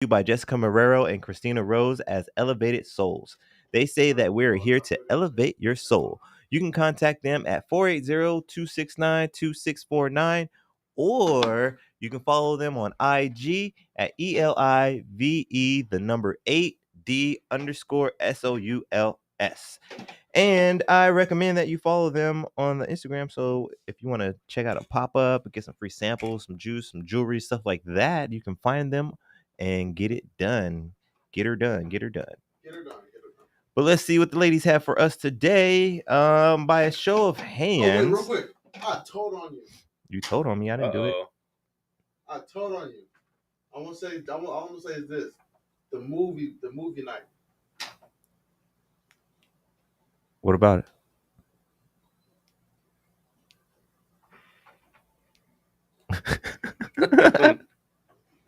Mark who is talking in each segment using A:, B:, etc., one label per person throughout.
A: by Jessica Marrero and Christina Rose as Elevated Souls. They say that we're here to elevate your soul. You can contact them at 480-269-2649, or you can follow them on IG at ELIVE, the number 8D underscore SOULS. And I recommend that you follow them on the Instagram. So if you want to check out a pop-up, get some free samples, some juice, some jewelry, stuff like that, you can find them and get it done. Get her done. Get her done.
B: Get her done.
A: But let's see what the ladies have for us today. By a show of hands.
B: Oh, wait, real quick. I told on you.
A: You told on me. I didn't do it.
B: I told on you. I want to say is this. The movie night.
A: What about it? I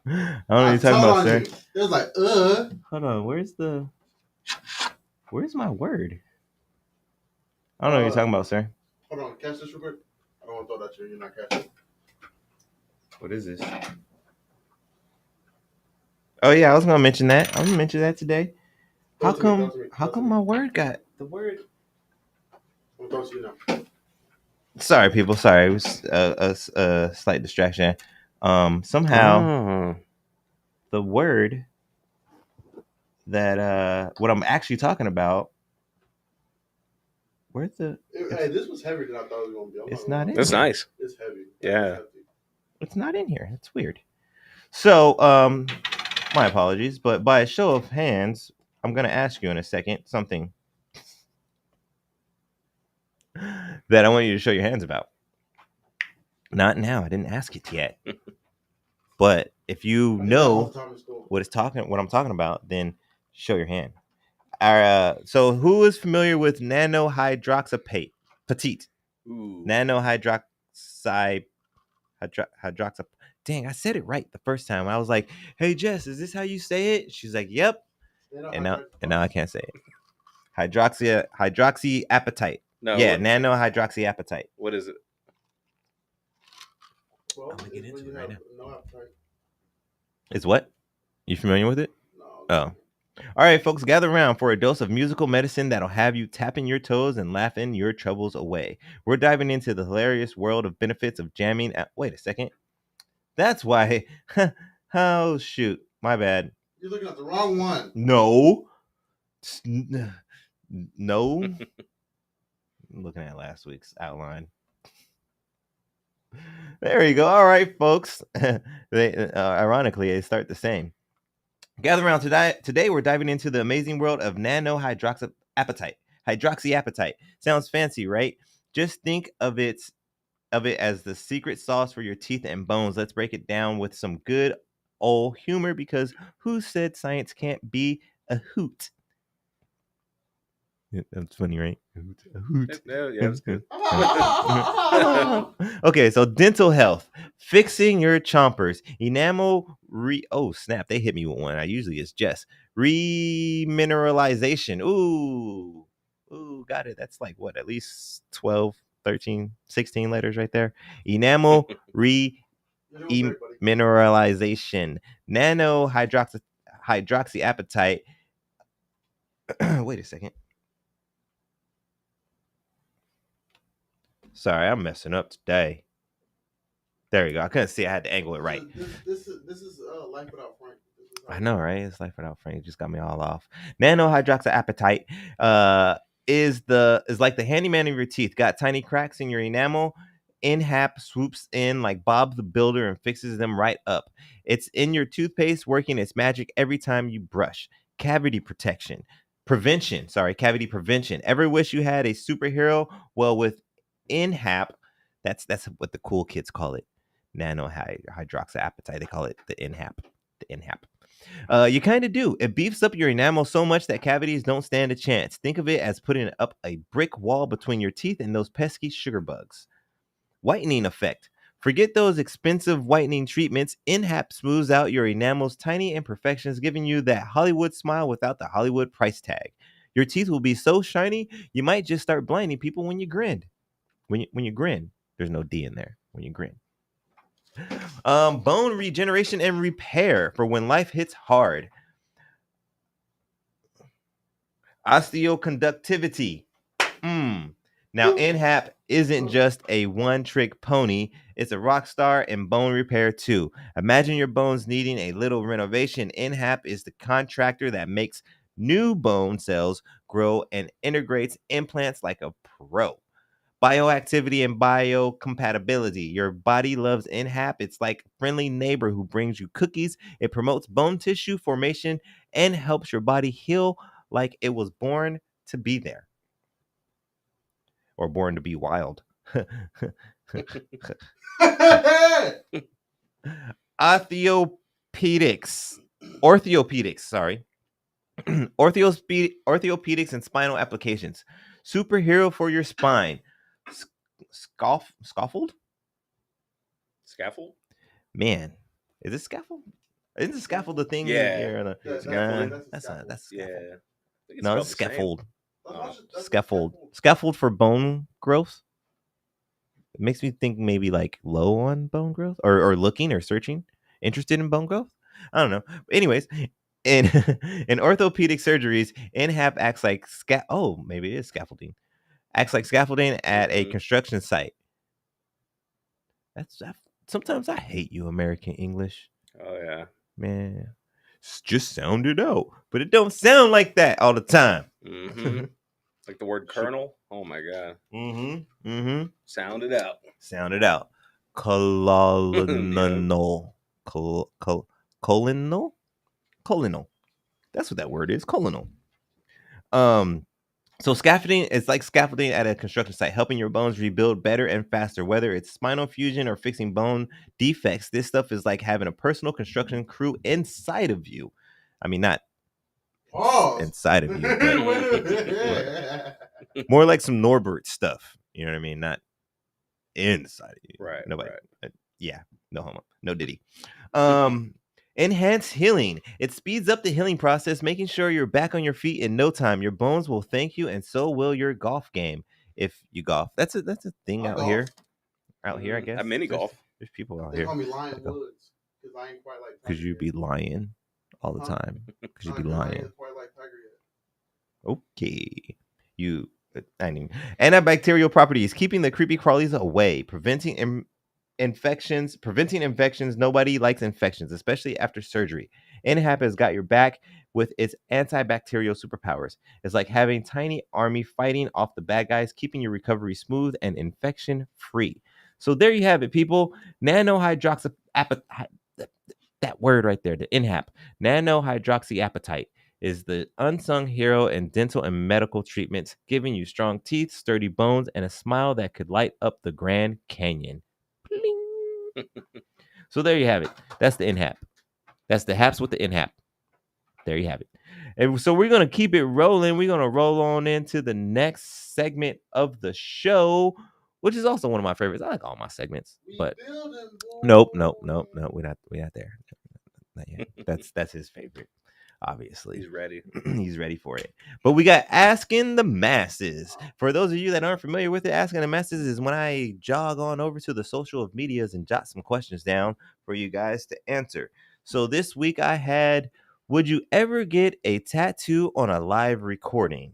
A: don't know what you're talking about, sir.
B: It was like,
A: Hold on, where's my word? I don't know what you're talking about, sir.
B: Hold on, catch this real quick. I don't want to throw that to you. You're not catching it.
A: What is this? Oh yeah, I was gonna mention that. I'm gonna mention that today. How come my word got the word?
B: I'm gonna throw it to you now.
A: Sorry, people. Sorry, it was a slight distraction. Somehow the word that what I'm actually talking about. Where's the?
B: Hey, this was heavier than I thought it was gonna be.
A: It's not in.
C: That's
A: here.
C: Nice.
B: It's heavy.
C: Yeah.
A: It's not in here. It's weird. So, my apologies, but by a show of hands, I'm gonna ask you in a second something that I want you to show your hands about. Not now. I didn't ask it yet. But if you know what I'm talking about, then show your hand. So who is familiar with nanohydroxapate? Petite. Nanohydroxy. Hydroxy. Dang, I said it right the first time. I was like, "Hey Jess, is this how you say it?" She's like, "Yep." And now I can't say it. Hydroxyapatite.
C: No.
A: Yeah, nanohydroxyapatite.
C: What is it?
B: Well,
A: I'm gonna get into it right now.
B: No appetite.
A: It's what? You familiar with it?
B: No.
A: Oh. All right, folks, gather around for a dose of musical medicine that'll have you tapping your toes and laughing your troubles away. We're diving into the hilarious world of benefits of jamming. Wait a second. That's why. Oh, shoot. My bad.
B: You're looking at the wrong one.
A: No. No. I'm looking at last week's outline. There you go. All right, folks. Ironically, they start the same. Gather around today. We're diving into the amazing world of nanohydroxyapatite. Hydroxyapatite sounds fancy, right? Just think of it as the secret sauce for your teeth and bones. Let's break it down with some good old humor, because who said science can't be a hoot? Yeah, that's funny, right? A hoot.
C: Yeah, that's good.
A: Okay, so dental health, fixing your chompers, enamel oh snap, they hit me with one. I usually it's just remineralization. Ooh, got it. That's like what, at least 12, 13, 16 letters right there. Enamel remineralization, hydroxyapatite. Wait a second. Sorry, I'm messing up today. There you go. I couldn't see. I had to angle it right.
B: This is Life Without Frank.
A: I know, right? It's Life Without Frank. It just got me all off. Nanohydroxyapatite is like the handyman of your teeth. Got tiny cracks in your enamel. NHAP swoops in like Bob the Builder and fixes them right up. It's in your toothpaste, working its magic every time you brush. Cavity prevention. Cavity prevention. Ever wish you had a superhero? Well, with NHAP, that's what the cool kids call it. Nanohydroxyapatite. They call it the NHAP. The NHAP. You kind of do. It beefs up your enamel so much that cavities don't stand a chance. Think of it as putting up a brick wall between your teeth and those pesky sugar bugs. Whitening effect. Forget those expensive whitening treatments. NHAP smooths out your enamel's tiny imperfections, giving you that Hollywood smile without the Hollywood price tag. Your teeth will be so shiny, you might just start blinding people when you grin. When you grin. There's no D in there. When you grin. Bone regeneration and repair for when life hits hard. Osteoconductivity. Now, NHAP isn't just a one-trick pony. It's a rock star in bone repair, too. Imagine your bones needing a little renovation. NHAP is the contractor that makes new bone cells grow and integrates implants like a pro. Bioactivity and biocompatibility. Your body loves NHAP. It's like a friendly neighbor who brings you cookies. It promotes bone tissue formation and helps your body heal like it was born to be there or born to be wild. Orthopedics, sorry. Orthopedics and spinal applications. Superhero for your spine. Scaffold?
C: Scaffold?
A: Man, is it scaffold? Isn't the scaffold the thing?
C: Yeah.
A: Scaffolding?
B: That's
A: That's
B: a scaffold.
A: scaffold.
C: Yeah. I think
A: No,
C: spelled
A: it's
C: the same.
A: scaffold.
B: That's
A: Scaffold. Scaffold for bone growth. It makes me think maybe like low on bone growth or looking or searching, interested in bone growth. I don't know. Anyways, in in orthopedic surgeries, NHAP acts like maybe it is scaffolding. Acts like scaffolding at a construction site. Sometimes I hate you, American English.
C: Oh yeah,
A: man. Just sound it out, but it don't sound like that all the time.
C: Mm-hmm. Like the word colonel. Oh my god. Sound it out.
A: Sound it out. Colonal. Colonal. Colonal. That's what that word is. Colonal. So scaffolding is like scaffolding at a construction site, helping your bones rebuild better and faster. Whether it's spinal fusion or fixing bone defects, this stuff is like having a personal construction crew inside of you. I mean, not inside of you, but more like some Norbert stuff. You know what I mean? Not inside of you.
C: Right.
A: Nobody.
C: Right.
A: Yeah. No homo. No diddy. Enhanced healing. It speeds up the healing process, making sure you're back on your feet in no time. Your bones will thank you, and so will your golf game. If you golf, that's a thing out here. Out here, I guess.
C: A mini golf.
A: There's people out
B: They
A: here.
B: call me Lion Woods because I ain't quite like.
A: Because you be lying all the time. Because you be lying.
B: I ain't quite like Tiger yet.
A: Okay. Antibacterial properties, keeping the creepy crawlies away, preventing infections. Nobody likes infections, especially after surgery. NHAP has got your back with its antibacterial superpowers. It's like having tiny army fighting off the bad guys, keeping your recovery smooth and infection free. So there you have it, people. That word right there, the NHAP, nanohydroxyapatite, is the unsung hero in dental and medical treatments, giving you strong teeth, sturdy bones, and a smile that could light up the Grand Canyon. So there you have it. That's the NHAP. That's the haps with the NHAP. There you have it. And so we're going to keep it rolling. We're going to roll on into the next segment of the show, which is also one of my favorites. I like all my segments, but nope. We're not there. Not yet. That's his favorite. Obviously,
C: he's ready.
A: He's ready for it. But we got Asking the Masses. For those of you that aren't familiar with it, Asking the Masses is when I jog on over to the social medias and jot some questions down for you guys to answer. So this week I had, would you ever get a tattoo on a live recording?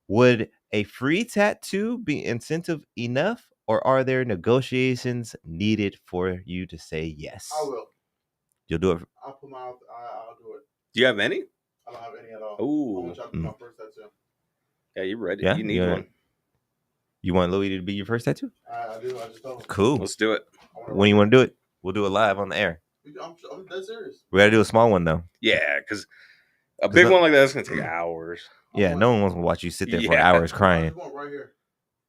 A: Would a free tattoo be incentive enough, or are there negotiations needed for you to say yes?
B: I will.
A: You'll do it.
B: I'll do it.
C: Do you have any?
B: I don't have any at all.
C: Ooh.
B: I want y'all to do my first tattoo.
C: Yeah, you're ready.
A: Yeah,
C: you need one.
A: You want Louie to be your first tattoo?
B: I do. I just don't.
A: Cool.
C: Let's do it.
A: When you want to do it? We'll do it live on the air.
B: I'm dead serious.
A: We got to do a small one, though.
C: Yeah, because a big one like that is going to take hours.
A: Yeah, no one wants to watch you sit there for hours crying.
B: I just want right here.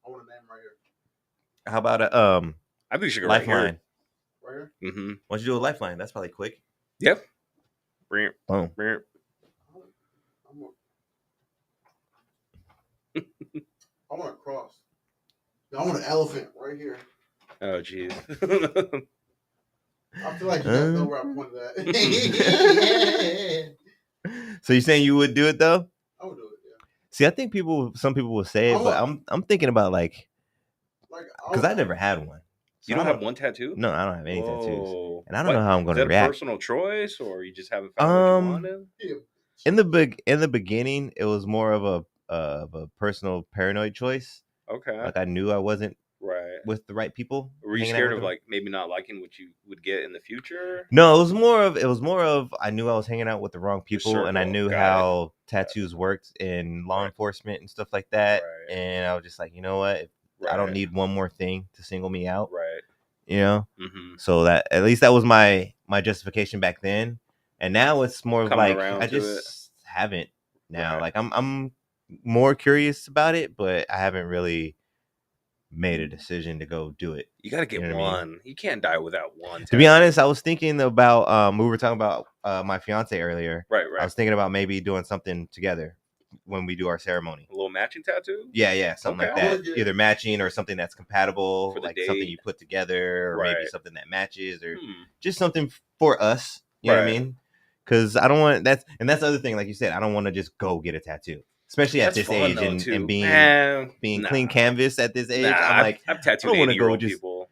B: I want a name right here.
A: How about
C: I think you should go
A: lifeline?
B: Right here?
C: Mm-hmm.
A: Why don't you do a lifeline? That's probably quick.
C: Yep.
A: Boom.
B: I want a cross. I want an elephant right here.
C: Oh, jeez.
B: I feel like you guys know where I pointed at.
A: So you're saying you would do it though?
B: I would do it. Yeah.
A: See, I think some people will say it, but I'm thinking about because I never had one.
C: You don't have one tattoo?
A: No, I don't have any tattoos,
C: Whoa.
A: and I don't know how I'm going to
C: Is that a
A: react.
C: personal choice, or you just haven't found what you wanted?
A: In the beginning, it was more of a personal paranoid choice.
C: Okay.
A: Like I knew I wasn't
C: right
A: with the right people.
C: Were you scared of like maybe not liking what you would get in the future?
A: No, it was more of I knew I was hanging out with the wrong people, and I knew how tattoos worked in law enforcement and stuff like that. And I was just like, you know what? I don't need one more thing to single me out.
C: Right.
A: You know? So that at least that was my justification back then. And now it's more of like I just haven't now. Like I'm more curious about it, but I haven't really made a decision to go do it.
C: You got to get one. I mean? You can't die without one.
A: To be honest, I was thinking about we were talking about my fiance earlier.
C: Right.
A: I was thinking about maybe doing something together when we do our ceremony.
C: A little matching tattoo?
A: Yeah, something like that. Either matching or something that's compatible, for like something you put together, or maybe something that matches, or just something for us. You know what I mean? Because I don't want that's the other thing. Like you said, I don't want to just go get a tattoo. Especially at this age and being clean canvas at this age. I'm like,
C: I've tattooed
A: I don't want to go
C: people.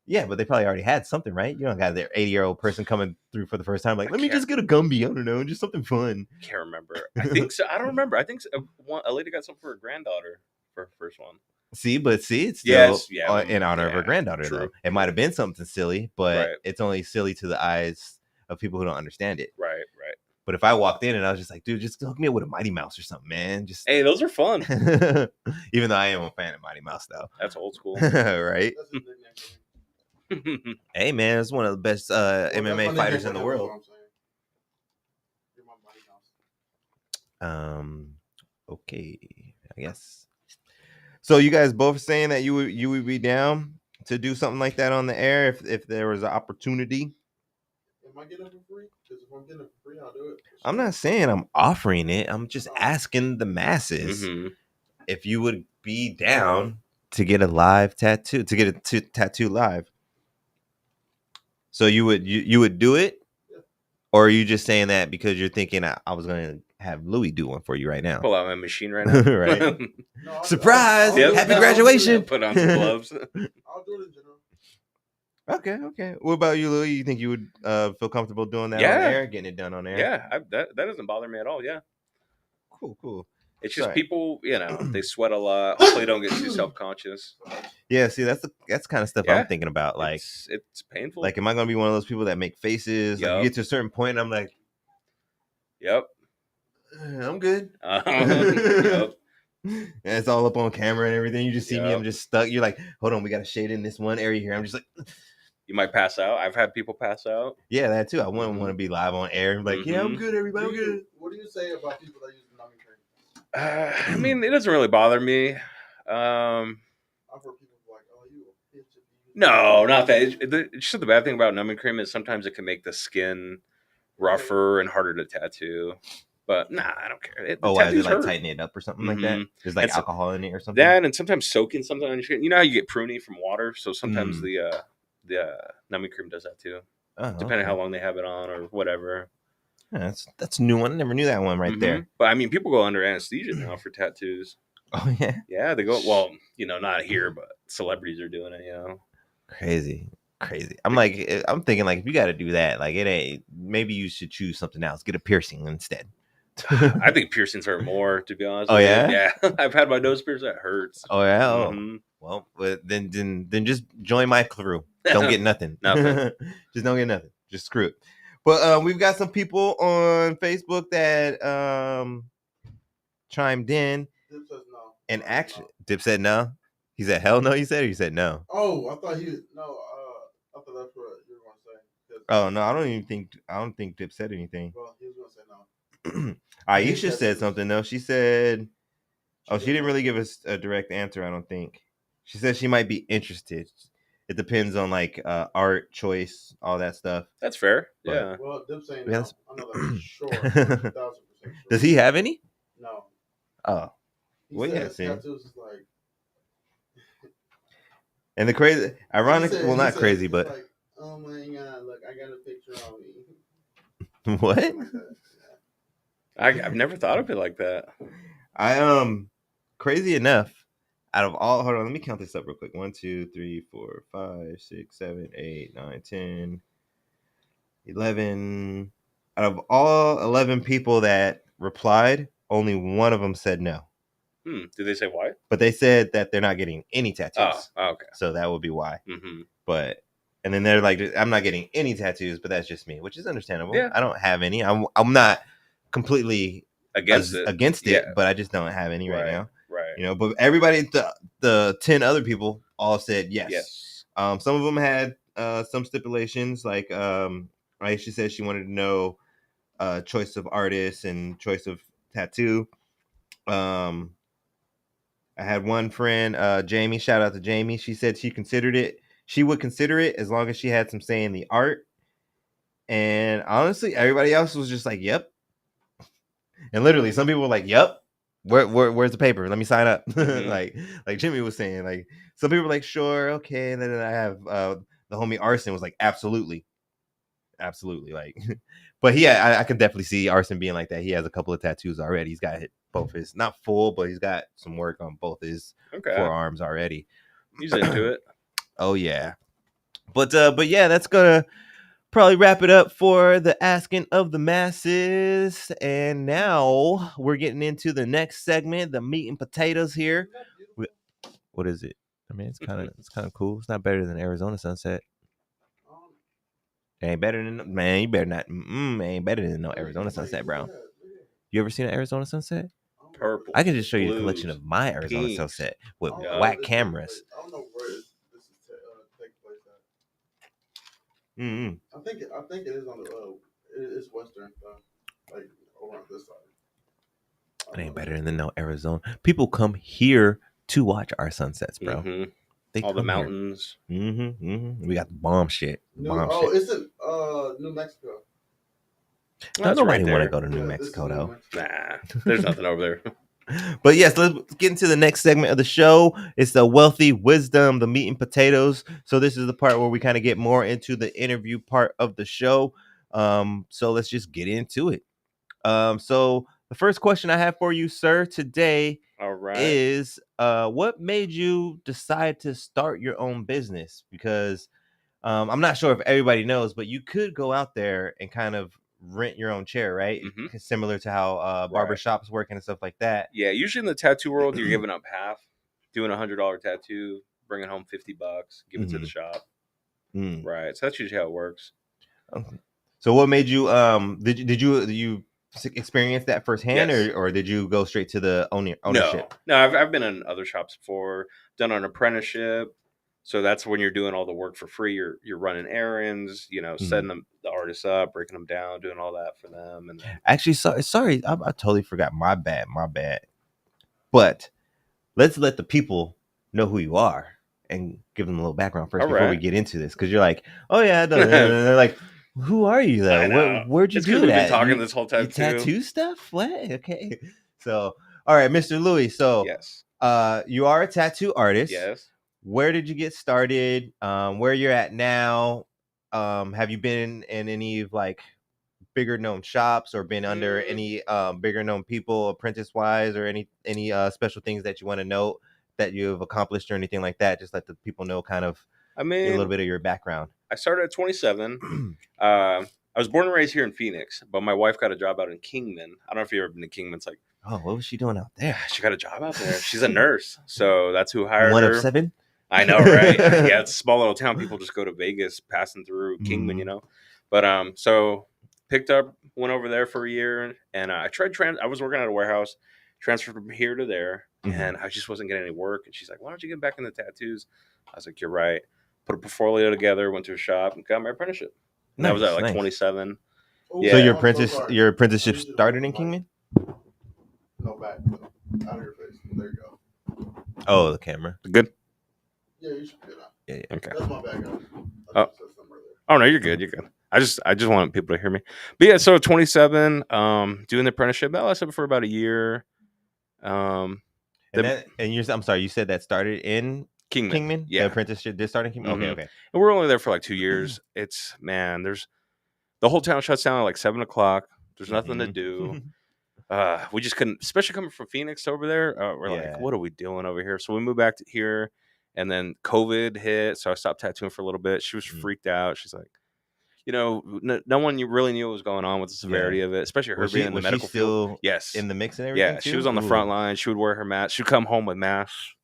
A: Yeah, but they probably already had something, right? You don't got their 80-year-old person coming through for the first time. Like, let me just get a Gumby. I don't know, just something fun.
C: Can't remember. I think so. I don't remember. I think so. A lady got something for her granddaughter for her first one.
A: It's still in honor of her granddaughter.
C: True.
A: Though it might have been something silly, but it's only silly to the eyes of people who don't understand it.
C: Right.
A: But if I walked in and I was just like, dude, just hook me up with a Mighty Mouse or something, man. Just
C: hey, those are fun.
A: Even though I am a fan of Mighty Mouse, though.
C: That's old school,
A: right? Hey, man, it's one of the best MMA fighters in the world. Okay, I guess. So you guys both saying that you would be down to do something like that on the air if there was an opportunity.
B: Am I getting it for free? Because if I'm getting it for free, I'll do it.
A: I'm not saying I'm offering it. I'm just asking the masses if you would be down to get a live tattoo, to get a tattoo live. So you would do it, or are you just saying that because you're thinking I was going to have Louie do one for you right now?
C: Pull out my machine right now.
A: Right. No, surprise! Happy graduation.
C: Put on some gloves.
B: I'll do it in general.
A: Okay. What about you, Louie? You think you would feel comfortable doing that on air, getting it done on air?
C: Yeah, that doesn't bother me at all. Yeah.
A: Cool.
C: It's just people, they sweat a lot. Hopefully, don't get too self-conscious.
A: Yeah, see, that's kind of stuff I'm thinking about. Like,
C: it's painful.
A: Like, am I going to be one of those people that make faces? Like, you get to a certain point, and I'm like,
C: "Yep,
A: I'm good."
C: Yep.
A: And it's all up on camera and everything. You just see me. I'm just stuck. You're like, hold on, we got to shade in this one area here. I'm just like,
C: you might pass out. I've had people pass out.
A: Yeah, that too. I wouldn't want to be live on air. Like, yeah, I'm good, everybody. I'm good.
B: What do you say about people that use the numbing cream?
C: I mean, it doesn't really bother me.
B: I've heard people like, "Oh, you a bitch."
C: No, not that. It's just the bad thing about numbing cream is sometimes it can make the skin rougher and harder to tattoo. But nah, I don't care.
A: Why is it like tighten it up or something like that? There's like alcohol in it or something.
C: That and sometimes soaking something on your skin. You know how you get pruny from water, so sometimes the numbing cream does that too. Depending on how long they have it on or whatever.
A: Yeah, that's a new one. I never knew that one right there.
C: But I mean, people go under anesthesia now for tattoos.
A: Oh yeah.
C: Yeah, they go. Well, not here, but celebrities are doing it.
A: Crazy. I'm thinking like if you got to do that, like it ain't. Maybe you should choose something else. Get a piercing instead.
C: I think piercings hurt more, to be honest.
A: Oh yeah,
C: yeah. I've had my nose pierced. That hurts.
A: Oh yeah. Well, then just join my crew. Don't get nothing. Just don't get nothing. Just screw it. But we've got some people on Facebook that chimed in.
B: Dip says no.
A: And actually, Dip said no. He said hell no. He said, or he said no.
B: Oh, I thought no. I thought that's what you were going to say.
A: Oh no, I don't think Dip said anything.
B: Well, he was going to say no.
A: Aisha said something though. She said, she didn't really give us a direct answer. I don't think. She said she might be interested. It depends on like art choice, all that stuff.
C: That's fair. Yeah.
B: Well, Dip saying no. I know that's sure. 1,000% sure.
A: Does he have any?
B: No.
A: Oh.
B: Well, yeah. Tattoos is like.
A: And the crazy, ironic, not crazy, but.
B: Like, oh my God! Look, I got a picture on me.
A: What?
C: I've never thought of it like that.
A: Crazy enough, out of all, hold on, let me count this up real quick. 1, 2, 3, 4, 5, 6, 7, 8, 9, 10, 11. Out of all 11 people that replied, only one of them said no.
C: Did they say why?
A: But they said that they're not getting any tattoos.
C: Oh, okay.
A: So that would be why.
C: Mm-hmm.
A: But and then they're like, I'm not getting any tattoos, but that's just me, which is understandable.
C: Yeah.
A: I don't have any. I'm not completely
C: Against
A: it, but I just don't have any right now.
C: Right.
A: You know, but everybody, the 10 other people all said yes.
C: Yes.
A: Some of them had some stipulations, like Aisha said she wanted to know choice of artist and choice of tattoo. I had one friend, Jamie. Shout out to Jamie. She said she considered it. She would consider it as long as she had some say in the art. And honestly, everybody else was just like, "Yep." And literally, some people were like, "Yep." Where's the paper? Let me sign up. like Jimmy was saying. Like some people were like, "Sure, okay." And then I have the homie Arson was like, "Absolutely." Like, but I can definitely see Arson being like that. He has a couple of tattoos already. He's got both his, not full, but he's got some work on both his forearms already.
C: He's into it.
A: Oh yeah, but yeah, that's gonna probably wrap it up for the asking of the masses. And now we're getting into the next segment, the meat and potatoes here. What is it? I mean, it's kind of cool. It's not better than Arizona sunset. It ain't better than, man. You better not. Ain't better than no Arizona sunset, bro. You ever seen an Arizona sunset?
C: Purple.
A: I can just show you
C: blues,
A: a collection of my Arizona
C: pinks.
A: sunset with
B: Yeah.
A: whack cameras.
B: I don't know where this is taking place at.
A: Mm-hmm.
B: I think it is on the it is western, like over on this side.
A: It ain't better than no Arizona. People come here to watch our sunsets, bro.
C: Mm-hmm.
A: They
C: all the
A: come
C: mountains.
A: Here. Mm-hmm. We got the bomb shit.
B: It's in New Mexico.
A: Well, nobody
C: right
A: want to go to New Mexico, though.
C: Nah, there's nothing over there.
A: But yes, let's get into the next segment of the show. It's the wealthy wisdom, the meat and potatoes. So this is the part where we kind of get more into the interview part of the show. So let's just get into it. So the first question I have for you, sir, today is what made you decide to start your own business? Because I'm not sure if everybody knows, but you could go out there and kind of rent your own chair, right?
C: Mm-hmm.
A: Similar to how barbershops work and stuff like that.
C: Yeah, usually in the tattoo world, you're giving up half, doing $100 tattoo, bringing home $50, give it to the shop. Right. So that's usually how it works.
A: Okay. So what made you did you experience that firsthand,
C: Yes.
A: or did you go straight to the ownership?
C: No, I've been in other shops before, done an apprenticeship. So that's when you're doing all the work for free. You're running errands, setting the artists up, breaking them down, doing all that for them. And then...
A: Actually, sorry, I totally forgot. My bad. But let's let the people know who you are and give them a little background first before we get into this, because you're like, oh yeah, and they're like, who are you though? Where'd you do that?
C: We've been talking this whole time
A: you tattoo stuff. What? Okay. So, all right, Mr. Louie. So,
C: yes,
A: you are a tattoo artist.
C: Yes.
A: Where did you get started? Where you're at now? Have you been in any like bigger known shops, or been under any bigger known people, apprentice wise, or any special things that you want to note that you've accomplished or anything like that? Just let the people know kind of a little bit of your background.
C: I started at 27. I was born and raised here in Phoenix, but my wife got a job out in Kingman. I don't know if you've ever been to Kingman. It's like,
A: oh, what was she doing out there?
C: She got a job out there. She's a nurse, so that's who hired her.
A: One of 7.
C: I know, right? Yeah, it's a small little town. People just go to Vegas, passing through Kingman, But so picked up, went over there for a year, and I tried. I was working at a warehouse, transferred from here to there, and I just wasn't getting any work. And she's like, "Why don't you get back into tattoos?" I was like, "You're right." Put a portfolio together, went to a shop, and got my apprenticeship. And that was at like 27.
A: Yeah. So your apprenticeship started in Kingman?
B: No, back out of your face. There you go.
A: Oh, the camera.
C: Good.
B: Yeah, you should do that.
A: Yeah.
B: Okay. That's my background.
C: Oh no, you're good. You're good. I just want people to hear me. But yeah, so 27, doing the apprenticeship. That lasted for about a year.
A: I'm sorry, you said that started in Kingman?
C: Yeah.
A: The apprenticeship did start in Kingman? Okay.
C: And we're only there for like 2 years. It's, man, the whole town shuts down at like 7 o'clock. There's nothing to do. We just couldn't, especially coming from Phoenix over there. We're like,
A: Yeah.
C: what are we doing over here? So we moved back to here, and then COVID hit, so I stopped tattooing for a little bit. She was freaked out. She's like, no one really knew what was going on with the severity of it, especially her being in the
A: Was she
C: medical field.
A: still
C: Yes,
A: in the mix and everything
C: yeah,
A: too?
C: she was on the
A: Ooh.
C: front line. She would wear her mask. She'd come home with masks,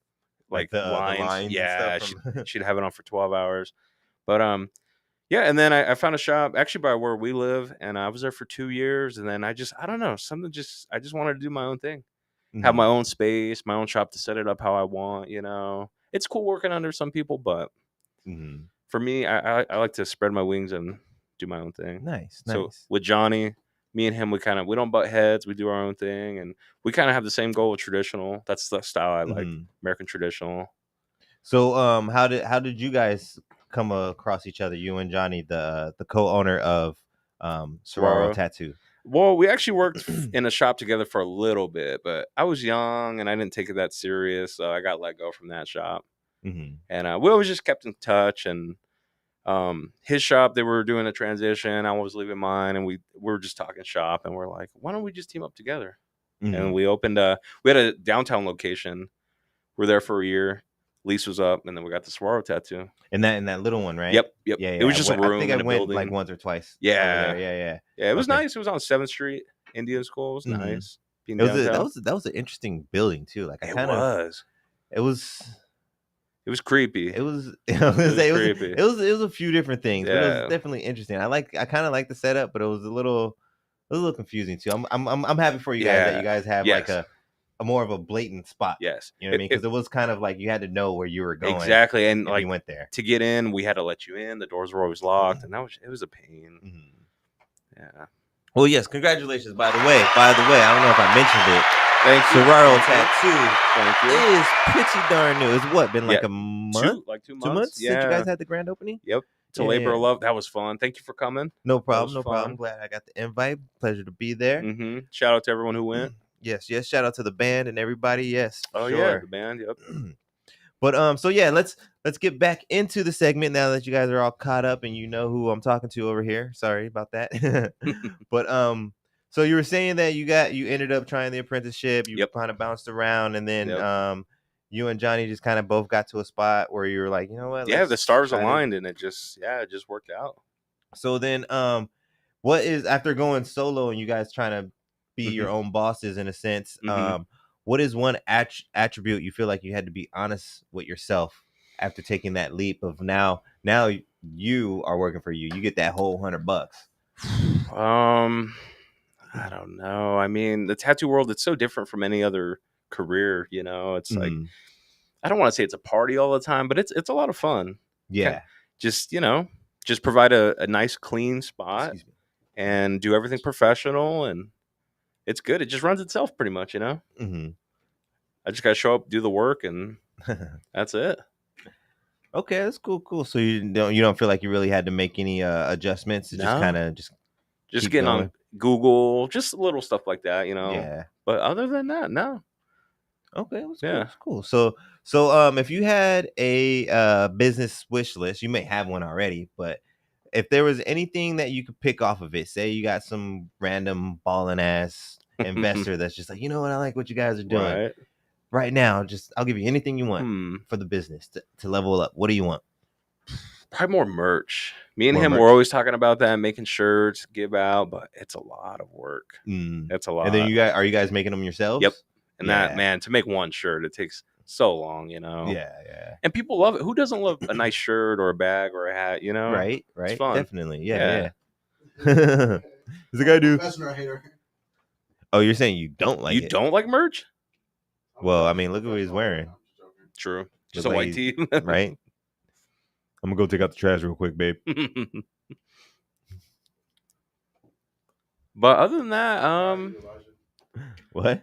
C: like
A: the
C: lines.
A: lines
C: Yeah,
A: and stuff from...
C: she'd have it on for 12 hours. But yeah, and then I found a shop actually by where we live, and I was there for 2 years, and then I don't know, I just wanted to do my own thing, have my own space, my own shop to set it up how I want. It's cool working under some people, but for me, I like to spread my wings and do my own thing.
A: Nice.
C: So with Johnny, me and him, we don't butt heads. We do our own thing, and we kind of have the same goal with traditional. That's the style I like, American traditional.
A: So how did you guys come across each other, you and Johnny, the co-owner of Saguaro Tattoo?
C: Well, we actually worked in a shop together for a little bit, but I was young and I didn't take it that serious, so I got let go from that shop. And we always just kept in touch. And his shop, they were doing a transition. I was leaving mine, and we were just talking shop, and we're like, why don't we just team up together? And we opened we had a downtown location. We're there for a year. Lease was up, and then we got the Saguaro tattoo.
A: In that little one, right?
C: Yep.
A: Yeah.
C: It was just a room.
A: I think I
C: in a
A: went
C: building.
A: like once or twice.
C: Yeah.
A: Yeah.
C: It was nice. It was on 7th Street, Indian School. It was nice.
A: That was an interesting building too. Like
C: It was creepy.
A: It was
C: creepy.
A: It was a few different things, but it
C: Yeah.
A: was definitely interesting. I kind of like the setup, but it was a little confusing too. I'm happy for you guys that you guys have like a more of a blatant spot.
C: Yes.
A: You know what I mean? Because it was kind of like you had to know where you were going.
C: Exactly. And like
A: you went there.
C: To get in, we had to let you in. The doors were always locked, and it was a pain. Yeah.
A: Well, yes, congratulations, by the way. I don't know if I mentioned it.
C: Thank you.
A: Saguaro Tattoo
C: Thank you.
A: is pretty darn new. It's been like a month?
C: 2 months?
A: 2 months since you guys had the grand opening?
C: Yep. To Labor of Love. That was fun. Thank you for coming.
A: No problem. Glad I got the invite. Pleasure to be there.
C: Shout out to everyone who went.
A: Yes. Shout out to the band and everybody. Yes.
C: Oh,
A: sure.
C: yeah, the band. Yep.
A: But so yeah, let's get back into the segment now that you guys are all caught up and you know who I'm talking to over here. Sorry about that. But so you were saying that you ended up trying the apprenticeship. You kind of bounced around, and then you and Johnny just kind of both got to a spot where you were like, you know what?
C: Yeah, the stars aligned, and it just worked out.
A: So then, what is, after going solo and you guys trying to be your own bosses in a sense, what is one attribute you feel like you had to be honest with yourself after taking that leap of now you are working for you get that whole $100?
C: I don't know. I mean, the tattoo world, it's so different from any other career. It's like, I don't want to say it's a party all the time, but it's a lot of fun.
A: Yeah.
C: Just provide a nice clean spot and do everything professional, and it's good. It just runs itself pretty much, I just got to show up, do the work, and that's it.
A: Okay, that's cool. So you don't feel like you really had to make any adjustments?
C: No.
A: Just kind of
C: just getting on Google, just little stuff like that,
A: Yeah.
C: But other than that, no.
A: Okay, that's cool. So if you had a business wish list, you may have one already, but if there was anything that you could pick off of it, say you got some random balling ass investor that's just like, you know what, I like what you guys are doing right now. I'll give you anything you want for the business to level up. What do you want?
C: Probably more merch. Me and him were always talking about that, making shirts, give out, but it's a lot of work. It's a lot.
A: And then are you guys making them yourselves?
C: Yep. And that, man, to make one shirt, it takes so long,
A: Yeah.
C: And people love it. Who doesn't love a nice shirt or a bag or a hat,
A: Right.
C: It's fun.
A: Definitely. Yeah. Does the guy do? Oh, you're saying you don't like it?
C: You don't like merch?
A: Well, I mean, look at what he's wearing.
C: True. Just a white tee.
A: Right? I'm going to go take out the trash real quick, babe.
C: But other than that,
A: what?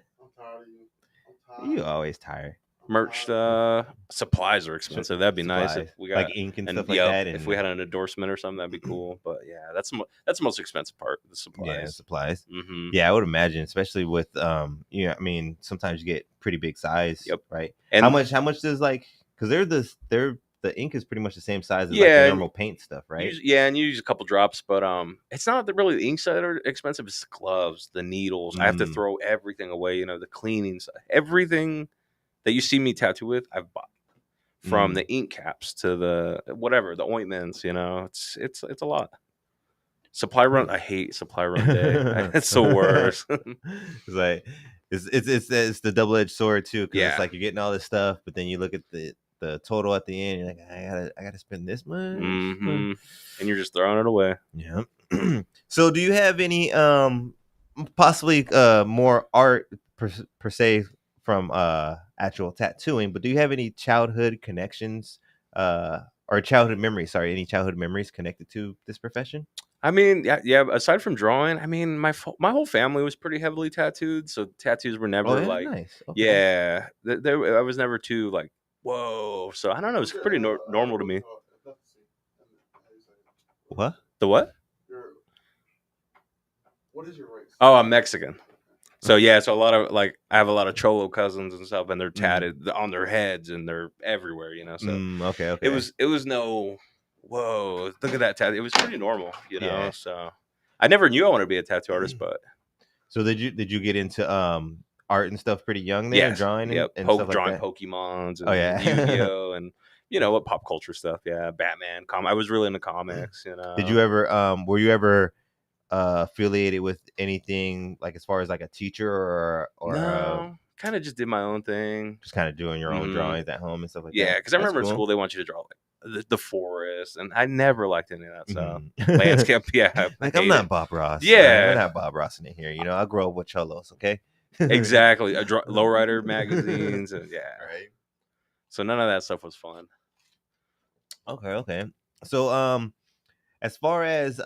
A: You always tired.
C: Merch, supplies are expensive. That'd be nice if we got
A: like ink and stuff like that.
C: If we had an endorsement or something, that'd be cool. But yeah, that's the most expensive part. The supplies.
A: Yeah, supplies. Yeah, I would imagine, especially with I mean, sometimes you get pretty big size.
C: Yep.
A: Right. And how much does because they're the ink is pretty much the same size as like the
C: Yeah,
A: normal paint stuff, right?
C: and you use a couple drops, but it's not really the inks that are expensive. It's the gloves, the needles. I have to
A: Mm.
C: throw everything away. The cleaning stuff. Everything that you see me tattoo with, I've bought. From the ink caps to the whatever, the ointments. It's a lot. Supply run. I hate supply run day. It's the worst.
A: It's like it's the double edged sword too, because it's
C: Yeah.
A: like you're getting all this stuff, but then you look at the total at the end. You're like, I gotta spend this much,
C: And you're just throwing it away.
A: Yeah. So, do you have any possibly more art per se from actual tattooing? But do you have any childhood connections or childhood memories? Sorry, any childhood memories connected to this profession?
C: I mean, yeah. Aside from drawing, I mean, my whole family was pretty heavily tattooed, so tattoos were never
A: Oh, yeah,
C: like,
A: nice. Okay.
C: yeah. I was never too like, whoa. So I don't know. It's pretty normal to me.
A: What?
C: The what?
B: What is your race?
C: Oh, I'm Mexican. So yeah, so a lot of I have a lot of cholo cousins and stuff, and they're tatted on their heads and they're everywhere. So
A: Okay.
C: it was no, whoa, look at that tattoo. It was pretty normal,
A: Yeah.
C: So I never knew I wanted to be a tattoo artist, but
A: so did you get into art and stuff pretty young there?
C: yes,
A: Drawing and stuff
C: drawing
A: like that?
C: Pokemons and
A: Oh, yeah.
C: Yu-Gi-Oh and what pop culture stuff. Yeah, Batman. I was really into comics.
A: Did you ever were you ever affiliated with anything like as far as like a teacher or
C: no, kind of just did my own thing.
A: just kind of doing your own drawings at home and stuff like that?
C: Yeah, because I remember in school they want you to draw like the forest, and I never liked any of that stuff. Landscape, yeah.
A: Like I'm not Bob Ross.
C: Yeah,
A: we're not Bob Ross in here. I grew up with cholos. Okay.
C: Exactly. Lowrider magazines, and yeah.
A: Right.
C: So none of that stuff was fun.
A: Okay. So as far as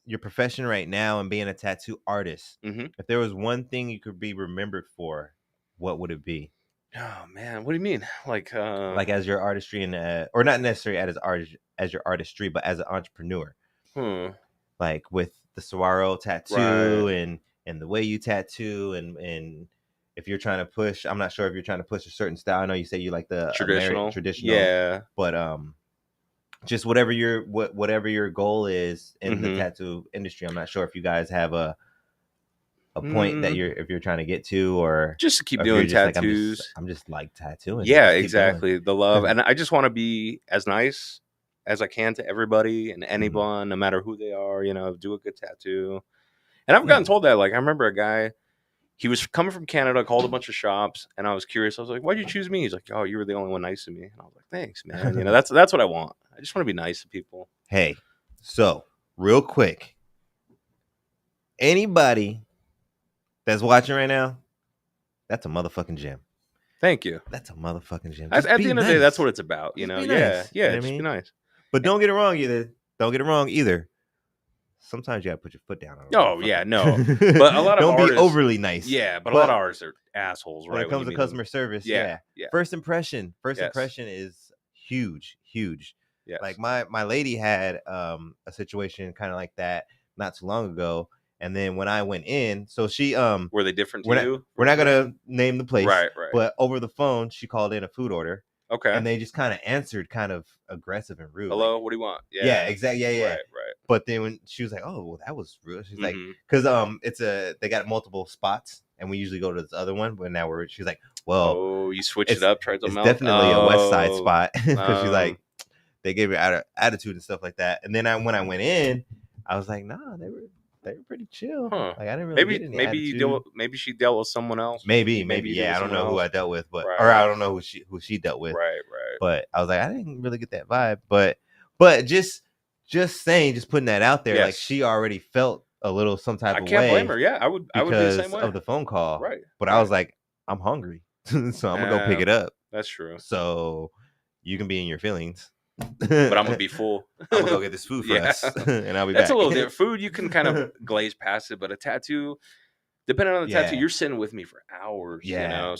A: your profession right now and being a tattoo artist, if there was one thing you could be remembered for, what would it be?
C: Oh man, what do you mean? Like
A: as your artistry and or not necessarily as your artistry, but as an entrepreneur. Like with the Saguaro tattoo
C: right.
A: and the way you tattoo and if you're trying to push, I'm not sure if you're trying to push a certain style. I know you say you like the
C: traditional,
A: yeah, but just whatever your goal is in the tattoo industry. I'm not sure if you guys have a point that you're trying to get to, or
C: just to keep doing tattoos.
A: Like, I'm just like tattooing.
C: Yeah, exactly. The love, and I just want to be as nice as I can to everybody and anyone, no matter who they are. Do a good tattoo. And I've gotten told that. Like I remember a guy. He was coming from Canada, called a bunch of shops, and I was curious. I was like, "Why'd you choose me?" He's like, "Oh, you were the only one nice to me." And I was like, "Thanks, man. That's what I want. I just want to be nice to people."
A: Hey, so real quick, anybody that's watching right now, that's a motherfucking gem.
C: Thank you.
A: That's a motherfucking gem.
C: At the end of the day, that's what it's about.
A: Be
C: Yeah,
A: nice.
C: just be nice.
A: But don't get it wrong either. Sometimes you gotta put your foot down on it.
C: Oh yeah, no. But a lot of
A: don't
C: artists,
A: be overly nice.
C: Yeah, but a lot of artists are assholes, right?
A: When it comes to customer service, yeah. First impression is huge. Yes. Like my lady had a situation kind of like that not too long ago, and then when I went in, so she
C: were they different to you?
A: We're not gonna name the place,
C: right.
A: But over the phone, she called in a food order.
C: Okay.
A: And they just kind of answered kind of aggressive and rude.
C: Hello,
A: like,
C: what do you want?
A: Yeah, exactly. Yeah.
C: Right.
A: But then when she was like, "Oh, well, that was rude," she's like, "Cause they got multiple spots, and we usually go to this other one, but now she's like, well,
C: you switched it up, tried something
A: else. It's definitely a West Side spot because she's like, they gave her attitude and stuff like that. And then when I went in, I was like, nah, they were pretty chill.
C: Huh.
A: Like I didn't really get any attitude.
C: Maybe she dealt with someone else.
A: Maybe yeah. I don't know who I dealt with, but or I don't know who she dealt with.
C: Right.
A: But I was like, I didn't really get that vibe. But just putting that out there, like she already felt a little some type of way.
C: I can't blame her. Yeah, I would be the same way
A: of the phone call.
C: Right.
A: But I was like, I'm hungry, so I'm gonna go pick it up.
C: That's true.
A: So you can be in your feelings.
C: But I'm gonna be full.
A: I'm gonna go get this food for us, and I'll be
C: back. That's a little different. Food you can kind of glaze past it, but a tattoo, depending on the tattoo, you're sitting with me for hours.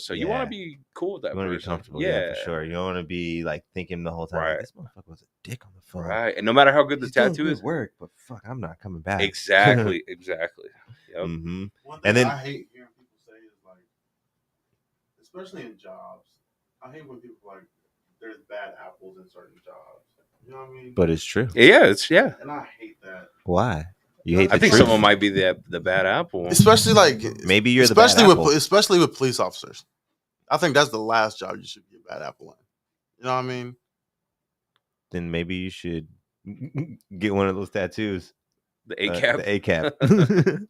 C: So you want to be cool with that.
A: You want to be comfortable, for sure. You don't want to be like thinking the whole time, like, this motherfucker was a dick on the phone,
C: right? And no matter how good the tattoo is,
A: work, but fuck, I'm not coming back.
C: Exactly. Yep.
B: One thing I hate hearing people say is like, especially in jobs, I hate when people like, there's bad apples in certain jobs. You know what I mean?
A: But it's true.
C: Yeah,
B: And I hate that.
A: Why? You hate
C: I
A: the
C: think
A: truth?
C: someone might be the bad apple.
B: Especially like
A: Maybe you're the bad apple.
B: especially with police officers. I think that's the last job you should be a bad apple in. You know what I mean?
A: Then maybe you should get one of those tattoos.
C: The ACAP.
A: The ACAP.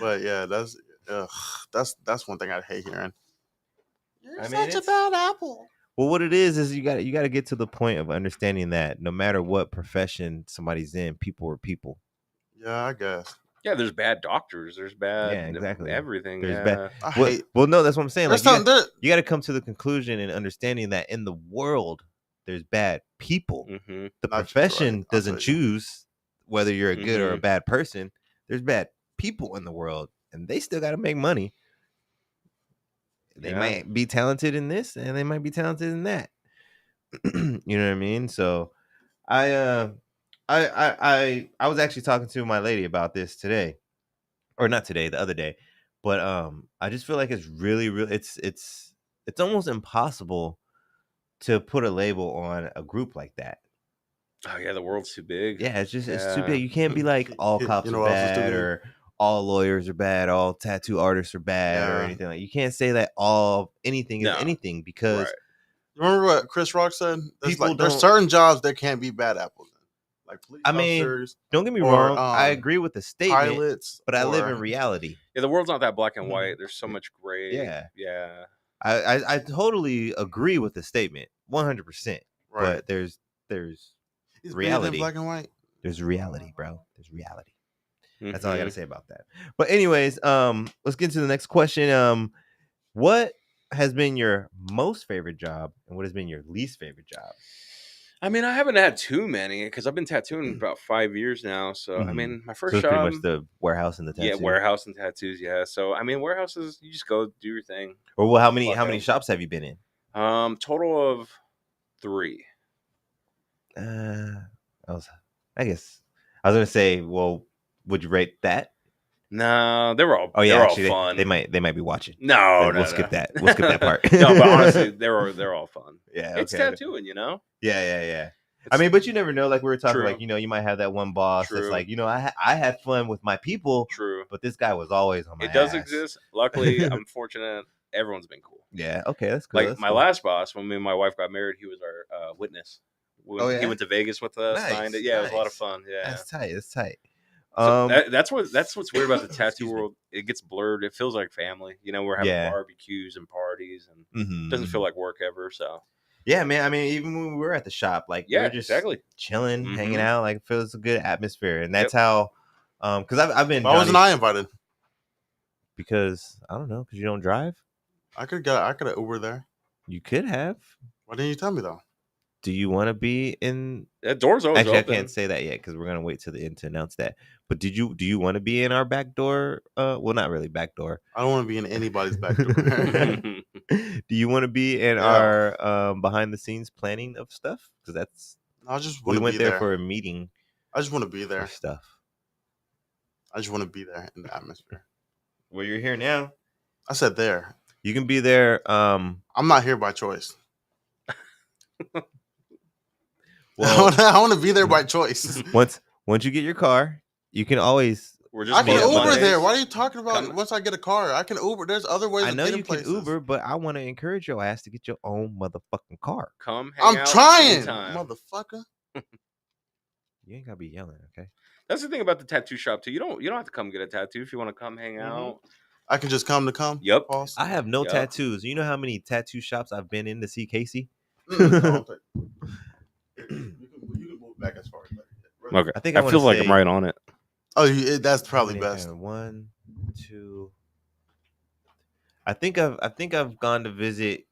B: But yeah, that's one thing I hate hearing. You're
A: I mean,
B: such a bad apple.
A: Well, what it is you got to get to the point of understanding that no matter what profession somebody's in, people are people.
B: Yeah, I guess.
C: Yeah, there's bad doctors. There's bad.
A: Yeah, exactly.
C: Everything.
A: There's
C: yeah.
A: bad. Well, no, that's what I'm saying. Like,
B: There's
A: you got to come to the conclusion and understanding that in the world, there's bad people.
C: Mm-hmm.
A: The
B: Not
A: profession
B: right. I'll
A: doesn't
B: tell you.
A: choose whether you're a good or a
C: Mhm.
A: bad person. There's bad people in the world, and they still got to make money. They
C: Yeah.
A: might be talented in this, and they might be talented in that. You know what I mean? So, I was actually talking to my lady about this today, or not today, the other day, but I just feel like it's really, it's almost impossible to put a label on a group like that.
C: Oh yeah, the world's too big.
A: Yeah, it's too
C: Yeah.
A: big. You can't be like all cops
B: You know
A: are
B: what else is too
A: bad,
B: big?
A: or all lawyers are bad, all tattoo artists are bad, or
B: Yeah.
A: anything like. You can't say that anything is
C: No.
A: anything, because
C: Right.
B: Remember what Chris Rock said? There's
A: People
B: there's
A: don't-
B: certain jobs that can't be bad apples in. Like police
A: I mean,
B: officers,
A: don't get me
B: or,
A: wrong, I agree with the statement,
B: pilots,
A: but I live
B: or-
A: in reality.
C: Yeah, the world's not that black and white. There's so much gray.
A: Yeah.
C: Yeah.
A: I totally agree with the statement, 100%.
B: Right.
A: But there's
B: It's bigger than
A: reality.
B: black and white.
A: There's reality, bro. There's reality. That's all I
C: Mhm.
A: gotta say about that. But anyways, let's get to the next question. What has been your most favorite job, and what has been your least favorite job?
C: I mean, I haven't had too many because I've been tattooing about 5 years now. So I mean, my
A: So
C: first
A: it's
C: job,
A: pretty much the warehouse and the tattoo.
C: yeah, warehouse and tattoos. Yeah. So I mean, warehouses, you just go do your thing.
A: Or well, how many
C: Fuck out.
A: shops have you been in?
C: Total of 3.
A: I guess I was gonna say, well, would you rate that?
C: No, they were all.
A: Oh yeah,
C: they're
A: actually,
C: all fun.
A: they might be watching.
C: No,
A: We'll
C: no,
A: skip
C: no.
A: that. We'll skip that part.
C: No, but honestly, they're all fun.
A: Yeah,
C: It's
A: okay.
C: tattooing, you know.
A: Yeah. I mean, but you never know. Like we were talking,
C: True.
A: like, you might have that one boss that's
C: True.
A: like, I had fun with my people,
C: True.
A: but this guy was always on my
C: It does
A: ass.
C: exist. Luckily, I'm fortunate. Everyone's been cool.
A: Yeah. Okay, that's good.
C: Like
A: that's
C: my
A: cool.
C: last boss, when me and my wife got married, he was our witness.
A: Oh, yeah?
C: He went to Vegas with us.
A: Nice,
C: Signed it. Yeah, it was a lot of
A: nice.
C: fun. Yeah.
A: That's tight. That's tight.
C: So that's what's weird about the tattoo
A: Excuse me.
C: world. It gets blurred. It feels like family. We're having
A: Yeah.
C: barbecues and parties, and
A: Mhm.
C: it doesn't feel like work ever. So
A: Yeah, man. I mean, even when we were at the shop, like, we
C: yeah,
A: were just
C: exactly.
A: chilling, hanging
C: Mhm.
A: out. Like, it feels a good atmosphere, and that's how. Because I've been.
B: Why wasn't I invited?
A: Because I don't know. Because you don't drive.
B: I could have Uber there.
A: You could have.
B: Why didn't you tell me though?
A: Do you want to be in?
C: That door's always
A: Actually,
C: open.
A: I can't say that yet because we're gonna wait till the end to announce that. But do you want to be in our back door? Well, not really back door.
B: I don't want to be in anybody's back door.
A: Do you want to be in
B: Yeah.
A: our behind the scenes planning of stuff? Because that's
B: I just
A: we
B: want to
A: went
B: be
A: there
B: there.
A: for a meeting
B: I just want to be
A: for
B: there.
A: stuff.
B: I just want to be there in the atmosphere.
A: Well, you're here now.
B: I said there.
A: You can be there.
B: I'm not here by choice.
A: Well,
B: I want to be there by choice.
A: once you get your car, you can always.
C: We're just
B: I can
A: meet up
B: Uber
A: Mondays.
B: there. What are you talking about?
C: Come-
B: Once I get a car, I can Uber. There's other ways
A: I
B: of
A: know
B: getting
A: you can
B: places.
A: Uber, but I want to encourage your ass to get your own motherfucking car.
C: Come hang
B: I'm
C: out
B: trying,
C: anytime.
B: motherfucker.
A: You ain't gotta be yelling, okay?
C: That's the thing about the tattoo shop too. You don't have to come get a tattoo if you want to come hang out.
B: I can just come to come.
C: Yep.
B: Pause.
A: I have no
C: Yup.
A: tattoos. You know how many tattoo shops I've been in to see Casey?
B: No, don't take- you can move back as far as that.
C: Okay.
A: I think I
C: I
A: wanna
C: feel like
A: say-
C: I'm right on it.
B: Oh, that's
A: How
B: probably
A: many I
B: best.
A: have? 1, 2. I think I've gone to visit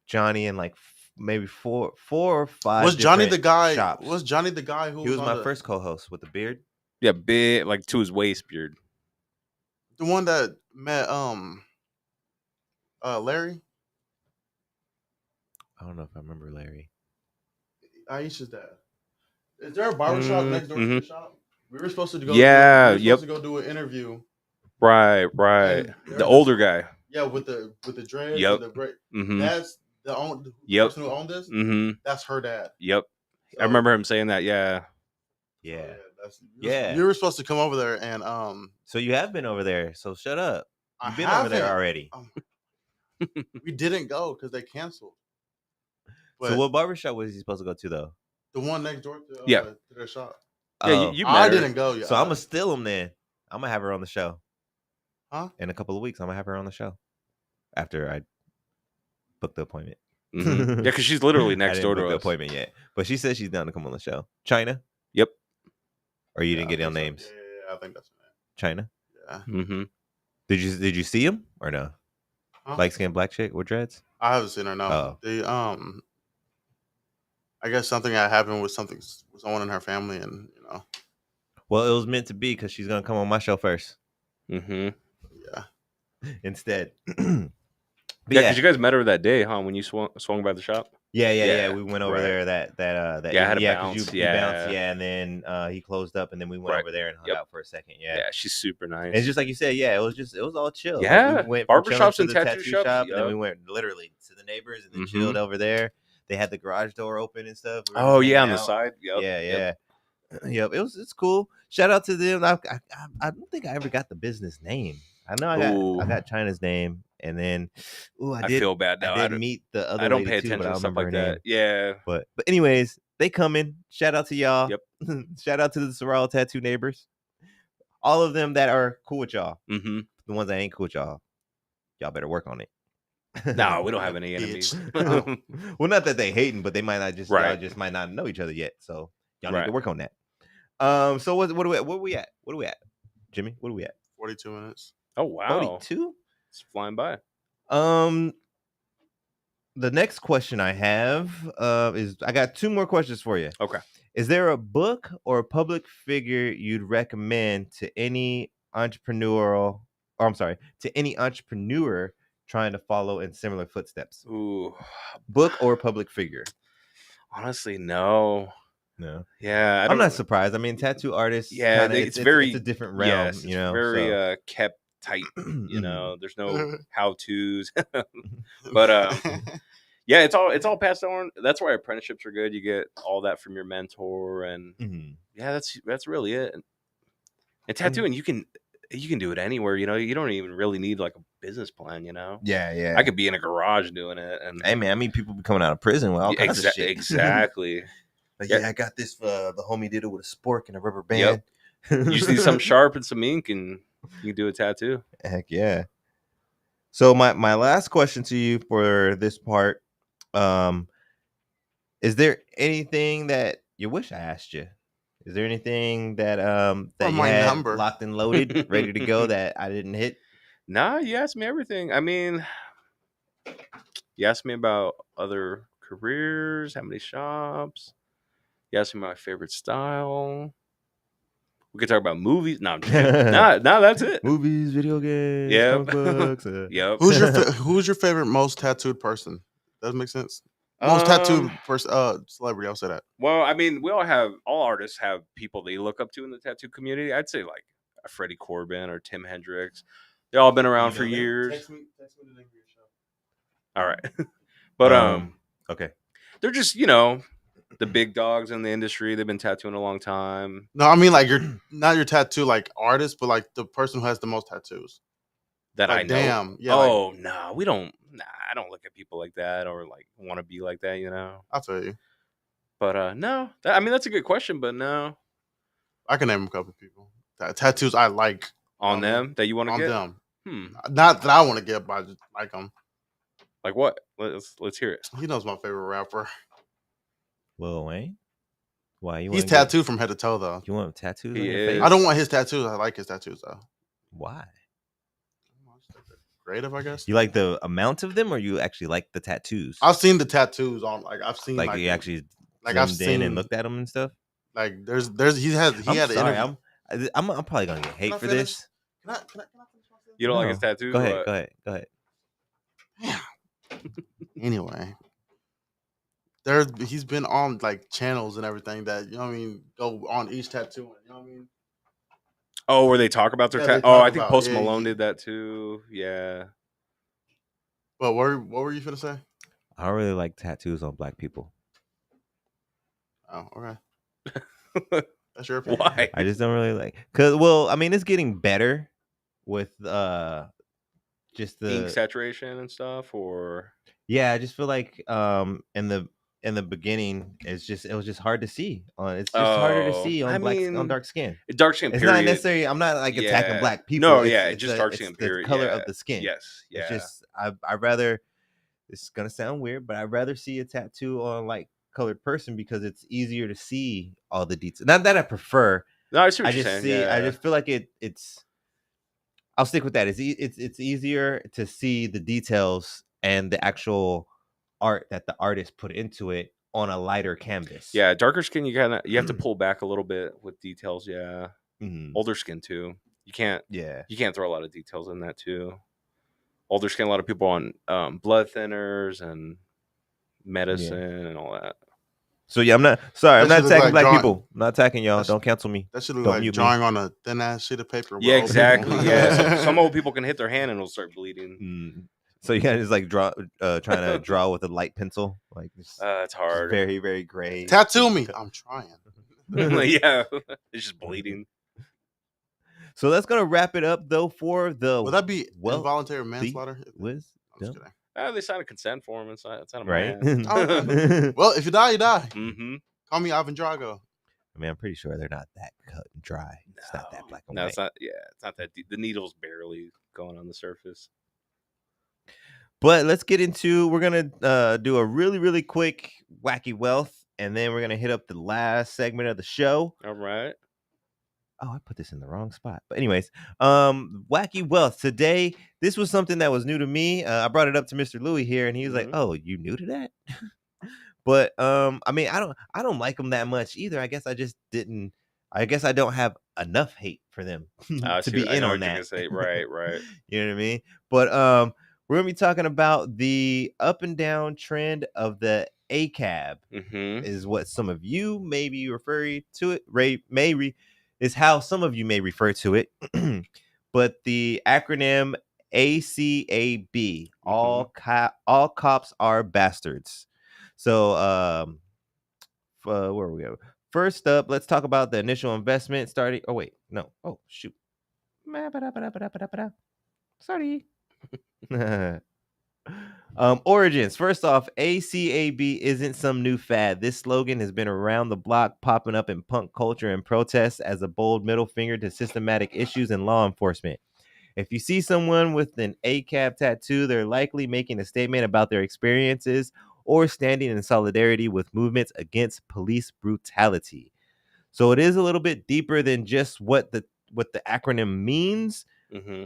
A: Johnny in like maybe four or five.
B: Was Johnny the
A: different
B: guy?
A: shops.
B: Was Johnny the guy who
A: He was
B: on
A: my
B: the,
A: first co-host with the beard.
C: Yeah, big, like to his waist beard.
B: the one that met Larry?
A: I don't know if I remember Larry.
B: Aisha's dad. Is there a barbershop next door to
C: Mhm.
B: the shop? We were supposed to go.
C: Yeah,
B: we were
C: yep.
B: supposed to go do an interview.
C: Right.
B: And
C: The older guy.
B: Yeah, with the dreads.
C: Yep.
B: And the braid.
C: Hmm.
B: That's the
C: Yep.
B: person who owned this,
C: Mm-hmm.
B: that's her dad.
C: Yep.
B: So,
C: I remember him saying that. Yeah.
A: Yeah.
B: Yeah. You were supposed to come over there, and
A: So you have been over there. So shut up.
B: I
A: You've been over there
B: haven't.
A: already.
B: We didn't go because they canceled.
A: So what barbershop was he supposed to go to though?
B: The one next door to
C: Yeah.
B: their shop.
C: Yeah,
A: Oh.
C: you met
B: I
C: her.
B: didn't go yet.
A: So I'm gonna steal him then. I'm gonna have her on the show.
B: Huh?
A: In a couple of weeks, I'm gonna have her on the show. After I book the appointment.
C: Mm-hmm. Yeah, because she's literally
A: I
C: next
A: didn't
C: door
A: book
C: to
A: the
C: us.
A: appointment yet, but she said she's down to come on the show. China?
C: Yep.
A: Or you didn't get
B: I
A: on
B: think so.
A: names?
B: Yeah, I think that's her
A: China?
B: name. Yeah.
C: Mm-hmm.
A: Did you see him or no?
B: Huh?
A: Light skinned black chick with dreads?
B: I haven't seen her. No.
A: Oh.
B: The I guess something had happened with someone in her family, and
A: Well, it was meant to be because she's gonna come on my show first
C: Mm-hmm.
B: yeah.
A: instead.
C: Yeah, because you guys met her that day, huh? When you swung by the shop.
A: Yeah. We went over
C: right.
A: there that
C: Yeah, I had to
A: because
C: bounce.
A: you bounced, and then he closed up, and then we went
C: Right.
A: over there and hung
C: Yep.
A: out for a second. Yeah.
C: Yeah, she's super nice.
A: And it's just like you said, it was all chill.
C: Yeah,
A: Like, we went from chilling
C: barbershops
A: to
C: and
A: the
C: tattoo shops,
A: shop, and then
C: yup.
A: we went literally to the neighbors, and then
C: Mhm.
A: chilled over there. They had the garage door open and stuff. We were
C: Oh
A: just
C: yeah,
A: hanging
C: on the
A: out.
C: side. Yep.
A: Yeah. Yep. It's cool. Shout out to them. I don't think I ever got the business name. I know I got China's name, and then
C: I feel bad now.
A: I did meet the other
C: I don't
A: lady
C: pay
A: too,
C: attention
A: but I
C: to
A: don't
C: stuff
A: remember
C: like
A: her
C: that.
A: name.
C: Yeah.
A: But anyways, they coming. Shout out to y'all.
C: Yep.
A: Shout out to the Saguaro tattoo neighbors. All of them that are cool with y'all.
C: Mm-hmm.
A: The ones that ain't cool with y'all better work on it.
C: No, we don't have any enemies.
A: Well, not that they hating, but they might not just
C: Right.
A: y'all just might not know each other yet. So y'all
C: Right.
A: need to work on that. So what are we at? Jimmy? What are we at?
B: 42 minutes.
C: Oh wow.
A: 42?
C: It's flying by.
A: The next question I have is I got two more questions for you.
C: Okay.
A: Is there a book or a public figure you'd recommend to any entrepreneur trying to follow in similar footsteps?
C: Ooh.
A: Book or public figure?
C: Honestly, no.
A: No.
C: Yeah,
A: I'm not surprised. I mean, tattoo artists.
C: Yeah,
A: kinda,
C: it's very
A: it's a different realm.
C: Yes, it's very
A: so.
C: kept tight. There's no how tos. But yeah, it's all passed on. That's why apprenticeships are good. You get all that from your mentor, and yeah, that's really it. And tattooing, you can do it anywhere. You don't even really need like a business plan.
A: Yeah.
C: I could be in a garage doing it. And
A: hey man, I mean people be coming out of prison with all kinds of shit.
C: Exactly.
A: Like, I got this. The homie did it with a spork and a rubber band.
C: Yep. You just need some sharp and some ink, and you can do a tattoo.
A: Heck yeah. So my last question to you for this part, is there anything that you wish I asked you? Is there anything that that you had
B: number.
A: locked and loaded, ready to go that I didn't hit?
C: Nah, you asked me everything. I mean, you asked me about other careers, how many shops. You asked me my favorite style. We could talk about movies. No, I'm just kidding. Nah, that's it.
A: Movies, video games,
C: Yep.
A: comic books.
C: Yep.
B: Who's your favorite most tattooed person? Does that make sense? Most tattooed person, celebrity. I'll say that.
C: Well, I mean, all artists have people they look up to in the tattoo community. I'd say like a Freddie Corbin or Tim Hendricks. They've all been around for years.
B: Text me the name of your show.
C: All right. But
A: okay.
C: They're just, the big dogs in the industry. They've been tattooing a long time.
B: No, I mean like not your tattoo like artist, but like the person who has the most tattoos.
C: That
B: like,
C: I know.
B: Damn. Yeah.
C: Oh, no, we don't. Nah, I don't look at people like that or like want to be like that,
B: I feel you.
C: But no, that's a good question. But no,
B: I can name a couple people. Tattoos I like
C: on them that you want to get
B: on them. Not that I want to get, but I just like them.
C: Like what? Let's hear it.
B: He knows my favorite rapper.
A: Lil Wayne. Why you?
B: He's tattooed from head to toe though.
A: You want tattoos?
C: He
A: on your
C: is.
A: face?
B: I don't want his tattoos. I like his tattoos though.
A: Why?
B: Creative, I guess.
A: You like the amount of them, or you actually like the tattoos?
B: I've seen the tattoos on. Like I've seen.
A: Like you actually
B: I've
A: zoomed in and looked at them and stuff.
B: Like he had an interview.
A: I'm probably gonna get hate for this.
B: Can I finish myself?
C: You don't like his tattoos?
A: Go ahead.
B: Yeah. Anyway, he's been on like channels and everything that go on each tattoo. You know what I mean?
C: Oh, where they talk about their tattoo? Oh, I think Post Malone did that too. Yeah.
B: But what were you finna say?
A: I don't really like tattoos on black people.
B: Oh, okay. That's your opinion.
C: Why?
A: I just don't really like, cause well, I mean, it's getting better with just
C: Ink
A: the
C: saturation and stuff, or
A: yeah. I just feel like in the beginning, it was just hard to see. It's just harder to
C: oh,
A: see
C: I
A: on
C: mean,
A: dark skin.
C: dark skin
A: It's not
C: period.
A: necessarily. I'm not like attacking
C: Yeah.
A: black people.
C: No, yeah, just dark
A: It's
C: skin
A: the
C: period.
A: color
C: Yeah.
A: of the skin.
C: Yes.
A: It's
C: Yeah.
A: just I rather. It's gonna sound weird, but I'd rather see a tattoo on like colored person because it's easier to see all the details. Not that I prefer.
C: No, I see what
A: I
C: you're
A: just
C: saying.
A: see. I
C: Yeah.
A: just feel like it's. I'll stick with that. It's easier to see the details and the actual art that the artist put into it on a lighter canvas.
C: Yeah, darker skin you have to pull back a little bit with details, yeah.
A: Mhm.
C: Older skin too. You can't
A: Yeah.
C: throw a lot of details in that too. Older skin, a lot of people on blood thinners and medicine and all that.
A: So yeah, I'm not sorry. I'm
B: That
A: not
B: should look
A: attacking
B: like
A: black
B: drawing.
A: people. I'm not attacking y'all.
B: That's-
A: Don't cancel me.
B: That should look
A: Don't
B: like
A: mute me.
B: drawing on a thin ass sheet of paper. with
C: Yeah,
B: old people.
C: exactly. Yeah, some old people can hit their hand and it'll start bleeding.
A: Mm. So you gotta just like draw, trying to draw with a light pencil, like
C: It's
A: just
C: hard.
A: very very gray.
B: Tattoo me. I'm trying.
C: Yeah, it's just bleeding.
A: So that's gonna wrap it up though for the
B: Would that be
A: well,
B: involuntary manslaughter?
A: Wiz,
B: I'm just kidding.
C: They signed a consent form. It's not a
A: right?
C: man.
B: Oh, okay. Well, if you die, you die.
C: Mm-hmm.
B: Call me Ivan Drago.
A: I mean, I'm pretty sure they're not that cut and dry. It's not that black and
C: No,
A: white.
C: it's not. Yeah, it's not that deep. The needle's barely going on the surface.
A: But let's get into. We're gonna do a really quick wacky wealth, and then we're gonna hit up the last segment of the show.
C: All right.
A: Oh, I put this in the wrong spot. But anyways, wacky wealth today. This was something that was new to me. I brought it up to Mr. Louie here, and he was like, "Oh, you new to that?" But I mean, I don't like them that much either. I guess I just didn't. I guess I don't have enough hate for them to be in on that.
C: Say. Right.
A: You know what I mean? But we're gonna be talking about the up and down trend of the ACAB.
C: Mm-hmm.
A: Is what some of you may be referring to it. Is how some of you may refer to it. But the acronym ACAB, all cops are bastards. So where are we go? First up, let's talk about the initial investment starting. Oh wait, no. Oh shoot. Sorry. Origins. First off, ACAB isn't some new fad. This slogan has been around the block, popping up in punk culture and protests as a bold middle finger to systematic issues in law enforcement. If you see someone with an ACAB tattoo, they're likely making a statement about their experiences or standing in solidarity with movements against police brutality. So it is a little bit deeper than just what the acronym means,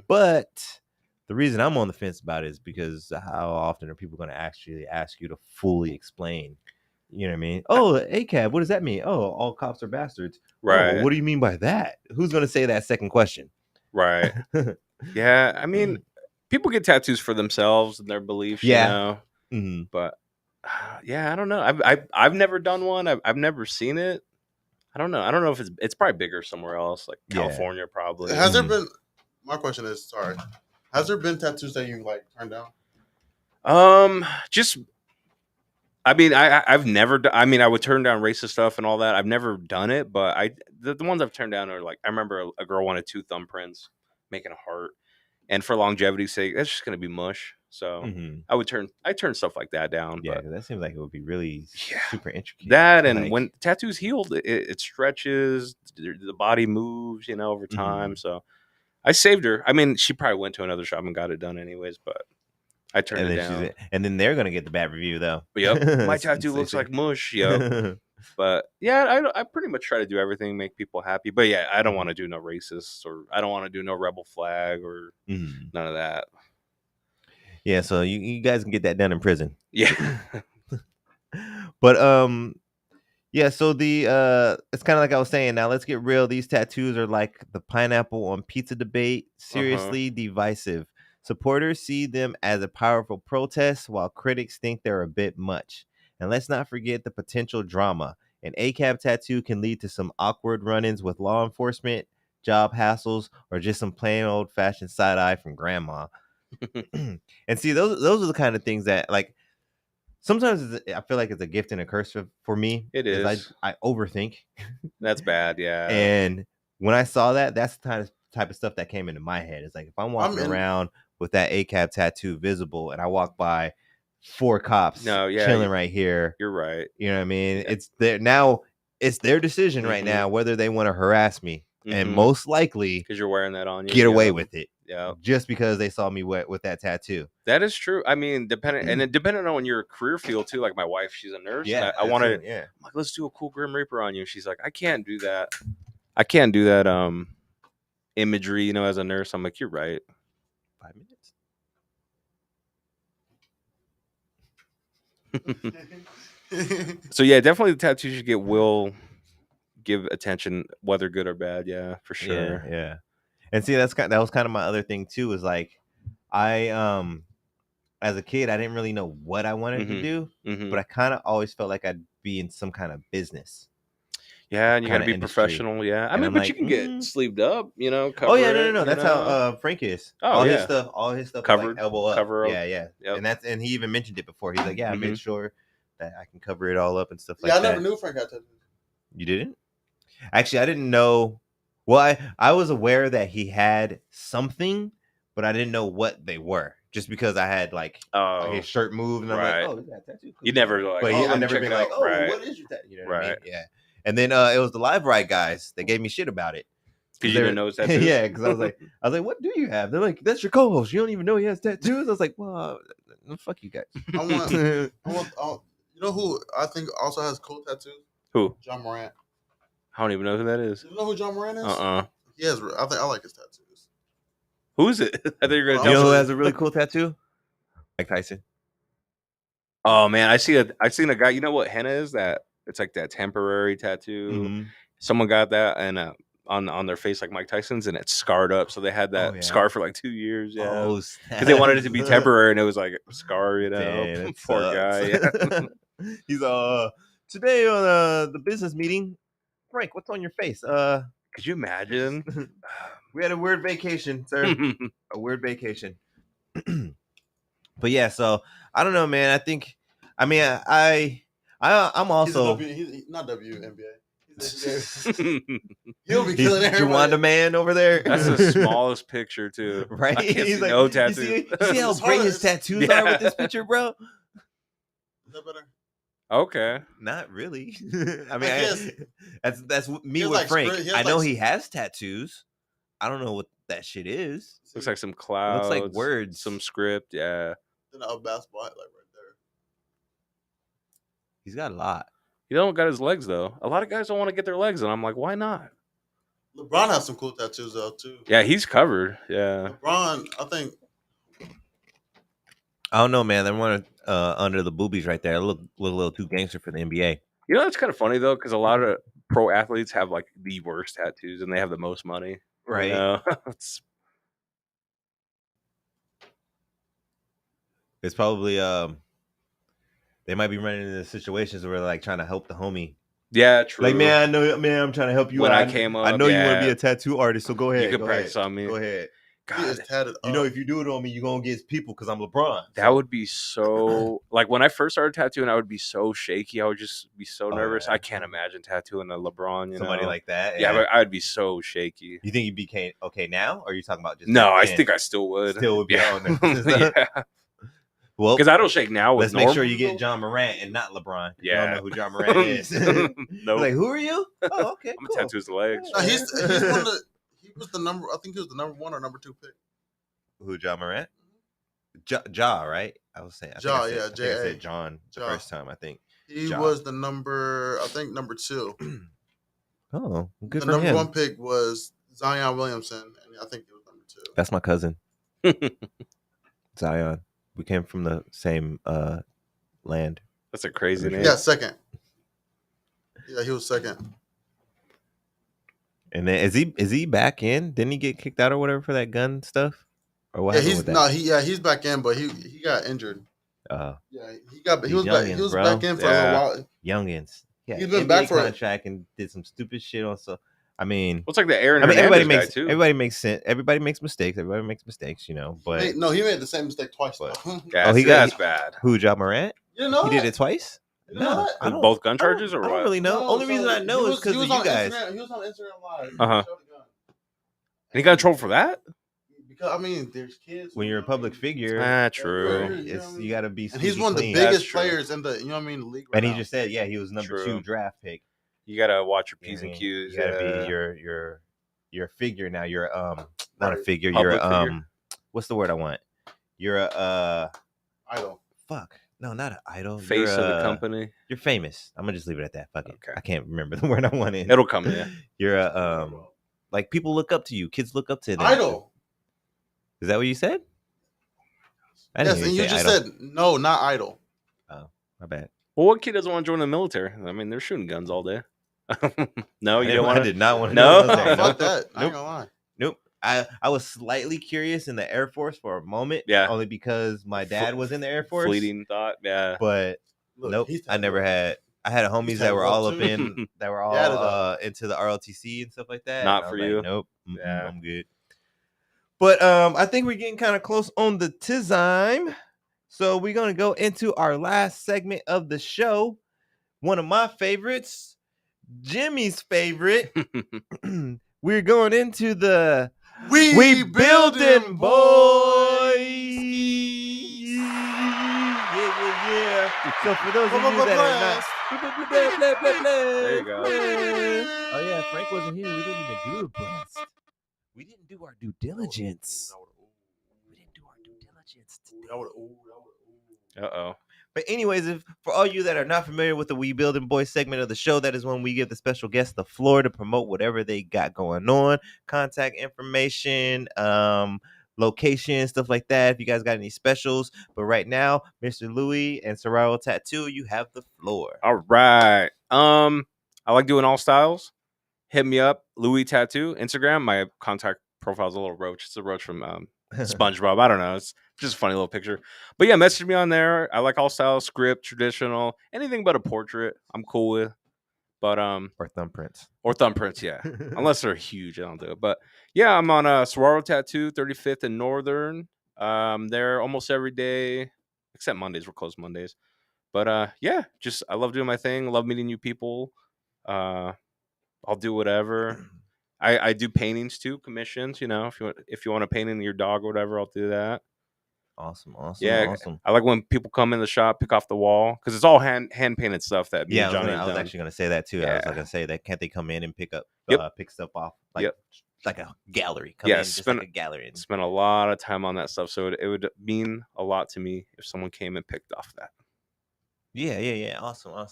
A: but the reason I'm on the fence about it is because how often are people going to actually ask you to fully explain? You know what I mean? Oh, ACAB, what does that mean? Oh, all cops are bastards.
C: Right.
A: Oh, well, what do you mean by that? Who's going to say that second question?
C: Right. Yeah, I mean, people get tattoos for themselves and their beliefs, you know.
A: Mm-hmm.
C: But yeah, I don't know. I've never done one. I've never seen it. I don't know. I don't know if it's probably bigger somewhere else, like California, probably.
B: Has there been? My question is, sorry. Has there been tattoos that you like turned down?
C: Just. I mean, I've never. I mean, I would turn down racist stuff and all that. I've never done it, but the ones I've turned down are like, I remember a girl wanted 2 thumbprints, making a heart, and for longevity's sake, that's just gonna be mush. So I turn stuff like that down.
A: Yeah,
C: but
A: that seems like it would be really super intricate.
C: That and when tattoos healed, it stretches, the body moves, you know, over time. So I saved her. I mean, she probably went to another shop and got it done anyways, but I turned it down.
A: And then they're gonna get the bad review though.
C: Yep, my tattoo looks like mush. Yep. But yeah, I pretty much try to do everything, make people happy. But yeah, I don't want to do no racists, or I don't want to do no rebel flag or none of that.
A: Yeah, so you guys can get that done in prison.
C: Yeah.
A: But yeah, so the it's kind of like I was saying. Now let's get real. These tattoos are like the pineapple on pizza debate, seriously divisive. Supporters see them as a powerful protest, while critics think they're a bit much. And let's not forget the potential drama. An ACAB tattoo can lead to some awkward run-ins with law enforcement, job hassles, or just some plain old-fashioned side eye from grandma. And see, those are the kind of things that, like, sometimes I feel like it's a gift and a curse for me.
C: It
A: 'cause
C: is.
A: I overthink,
C: That's bad. Yeah.
A: and when I saw that, that's the type of stuff that came into my head. It's like if I'm walking around with that ACAB tattoo visible, and I walk by 4 cops chilling right here,
C: You're right.
A: you know what I mean?
C: Yeah.
A: It's there now. It's their decision right now whether they want to harass me, and most likely
C: because you're wearing that on you,
A: get away with it.
C: Yeah,
A: just because they saw me with that tattoo.
C: That is true. I mean, depending on your career field too. Like my wife, she's a nurse.
A: Yeah,
C: I want to.
A: Yeah,
C: I'm like, let's do a cool Grim Reaper on you. She's like, I can't do that. I can't do that. Imagery, as a nurse. I'm like, you're right.
A: 5 minutes.
C: So yeah, definitely the tattoos you get will give attention, whether good or bad. Yeah, for sure.
A: Yeah. And see, that was kind of my other thing too. Is like, I as a kid, I didn't really know what I wanted to do, but I kind of always felt like I'd be in some kind of business.
C: Yeah, and you got to be professional. Yeah, I mean, but you can get sleeved up, cover
A: no. That's how Frank is.
C: Oh,
A: all his stuff
C: covered,
A: like elbow up.
C: Cover up.
A: Yeah.
C: Yep.
A: And he even mentioned it before. He's like, I made sure that I can cover it all up and stuff like
B: that.
A: Yeah,
B: I never knew Frank had tattoos.
A: You didn't? Actually, I didn't know. Well, I was aware that he had something, but I didn't know what they were. Just because I had like his shirt moved, and I'm like, oh, he's got a tattoo. Cool.
C: You never like,
A: but I never been like,
C: right.
A: What is your tattoo? You know what I mean? Yeah. And then it was the Live Ride guys that gave me shit about it.
C: Because you didn't know his tattoos?
A: Yeah, because I was like, what do you have? They're like, that's your co-host. You don't even know he has tattoos. I was like, well, fuck you guys.
B: I want, you know who I think also has cool tattoos?
C: Who?
B: John Morant.
C: I don't even know who that is.
B: You know who John Morant is? He has. I like his tattoos.
C: Who is it? I think you're gonna tell me.
A: You know who has a really cool tattoo? Mike Tyson.
C: Oh man, I seen a guy. You know what henna is? That it's like that temporary tattoo.
A: Mm-hmm.
C: Someone got that and on their face like Mike Tyson's, and it's scarred up. So they had that scar for like 2 years. Yeah, because they wanted it to be temporary, and it was like a scar.
A: Damn,
C: Poor guy. Yeah.
A: He's today on the business meeting. Frank, what's on your face?
C: Could you imagine?
A: We had a weird vacation, sir. A weird vacation. But yeah, so I don't know, man. I'm also
B: he's not WNBA. He'll be killing everybody.
A: Jawanda man over there.
C: That's the smallest picture too,
A: right?
C: He's like, no tattoos.
A: You see how great his tattoos are with this picture, bro?
B: Is that better?
C: Okay,
A: not really. I mean, that's me with Frank. I know he has tattoos. I don't know what that shit is.
C: Looks like some clouds.
A: Looks like words.
C: Some script. Yeah.
B: Then a basketball highlight right there.
A: He's got a lot.
C: He don't got his legs though. A lot of guys don't want to get their legs, and I'm like, why not?
B: LeBron has some cool tattoos though too.
C: Yeah, he's covered. Yeah.
B: LeBron, I think.
A: I don't know, man. They want under the boobies right there. Look a little too gangster for the NBA.
C: You know, it's kind of funny though, because a lot of pro athletes have like the worst tattoos, and they have the most money.
A: Right. It's probably they might be running into situations where they're like trying to help the homie.
C: Yeah, true.
A: Like, man, I know, man, I'm trying to help you.
C: When I came up,
A: I know you want to be a tattoo artist, so go ahead.
C: You can practice on me.
A: Go ahead.
B: God,
A: you know, if you do it on me, you're gonna get people because I'm LeBron.
C: That would be so. Like when I first started tattooing, I would be so shaky. I would just be so nervous. Yeah. I can't imagine tattooing a LeBron.
A: Somebody like that.
C: Yeah, but I would be so shaky.
A: You think you became okay now, or are you talking about just?
C: No, I think I still would.
A: Still would be on there.
C: Yeah.
A: Well,
C: because I don't shake now.
A: Let's make sure you get John Morant and not LeBron.
C: Yeah,
A: you don't know who John Morant is.
C: No,
A: like who are you? Oh, okay.
C: I'm gonna tattoo his legs.
B: No, he was the number. I think he was the number 1 or number 2 pick.
A: Who, John Morant? Ja, right? I was saying.
B: Ja,
A: I said John the first time. I think
B: he was the number 2.
A: Oh, good
B: the
A: for him.
B: The number 1 pick was Zion Williamson, and I think it was number 2.
A: That's my cousin, Zion. We came from the same land.
C: That's a crazy name.
B: Yeah, second. Yeah, he was second.
A: And then is he back in? Didn't he get kicked out or whatever for that gun stuff? Or what?
B: Yeah, he's back in, but he got injured.
A: Yeah,
B: he was back in for a little while.
A: Youngins. Yeah,
B: he's been back for a
A: contract and did some stupid shit on. So I mean,
C: it's like the Aaron.
A: Everybody makes sense. Everybody makes mistakes. Everybody makes mistakes, you know. But
B: he made the same mistake twice.
C: That's bad.
A: Who, John Morant?
B: You know
A: He did it twice.
B: You didn't know
A: No,
B: that?
A: I don't.
C: Both gun charges or
A: I don't
C: what?
A: really know.
B: No,
A: Only reason I know is because of you
B: on
A: guys.
B: Instagram, he was on Instagram Live.
C: Uh-huh.
B: Showed the gun.
C: And he got in trouble for that?
B: Because I mean, there's kids.
A: When you're a public figure,
C: True.
A: you gotta be.
B: And he's
A: squeaky
B: one of the
A: clean.
B: biggest
C: That's true.
B: players in the, you know what I mean, the league.
A: And he just said, yeah, he was number
C: True.
A: 2 draft pick.
C: You gotta watch your
A: You know
C: P's
A: what I
C: and
A: mean?
C: Q's.
A: You gotta be your figure now. You're not a
B: Right.
A: figure.
C: Public
A: You're
C: figure.
A: what's the word I want? You're a
B: idol.
A: fuck. No, not an idol.
C: Face
A: you're
C: of the company.
A: You're famous. I'm gonna just leave it at that. Fuck it.
C: Okay.
A: I can't remember the word I wanted.
C: It'll come, yeah.
A: You're a like people look up to you. Kids look up to them.
B: Idol.
A: Is that what you said? I
B: Yes,
A: didn't
B: and
A: hear
B: you
A: say
B: just
A: idol.
B: said no, not idol.
A: Oh, my bad.
C: Well, what kid doesn't want to join the military? I mean, they're shooting guns all day. No, you don't want
A: I
C: to?
A: did not want to.
C: No?
A: Know military.
B: Fuck that. I
A: Nope.
B: ain't gonna lie.
A: Nope. I was slightly curious in the Air Force for a moment.
C: Yeah.
A: Only because my dad was in the Air Force.
C: Fleeting thought, yeah.
A: But
B: Look,
A: nope.
B: he's
A: I never
B: tattooed.
A: had. I had homies
B: He's
A: that were all
B: tattooed
A: up
B: up
A: in. That were all
B: Yeah, though.
A: into the ROTC and stuff like that.
C: Not
A: and I
C: for
A: was
C: you.
A: like, nope.
C: Yeah.
A: I'm good. But I think we're getting kind of close on the time. So we're gonna go into our last segment of the show. One of my favorites, Jimmy's favorite. We're going into the We Building Boys. Yeah. So for those of you that are not,
C: There you go.
A: Oh yeah, Frank wasn't here. We didn't even do a blast. We didn't do our due diligence. We didn't do our due diligence today.
C: Uh-oh.
A: But anyways, if for all you that are not familiar with the We Building Boys segment of the show, that is when we give the special guests the floor to promote whatever they got going on, contact information, location, stuff like that. If you guys got any specials, but right now, Mr. Louie and Saguaro Tattoo, you have the floor.
C: All right. I like doing all styles. Hit me up, Louie Tattoo, Instagram. My contact profile is a little roach. It's a roach from SpongeBob. I don't know. It's just a funny little picture. But yeah, message me on there. I like all styles, script, traditional, anything but a portrait. I'm cool with. But
A: or thumbprints.
C: Or thumbprints, yeah. Unless they're huge, I don't do it. But yeah, I'm on Saguaro Tattoo, 35th and Northern. There almost every day, except Mondays. We're closed Mondays. But yeah, just I love doing my thing. Love meeting new people. I'll do whatever. I do paintings too, commissions. You know, if you want to paint in your dog or whatever, I'll do that.
A: Awesome.
C: Yeah,
A: awesome.
C: I like when people come in the shop, pick off the wall because it's all hand painted stuff that me and Johnny have
A: I was
C: done.
A: actually gonna say that too. I was
C: Yeah.
A: gonna say that can't they come in and pick up
C: Yep.
A: pick stuff off like
C: Yep.
A: like a gallery. Come
C: Yeah,
A: in just like a gallery.
C: Spent a lot of time on that stuff, so it would mean a lot to me if someone came and picked off that.
A: Yeah. Awesome. I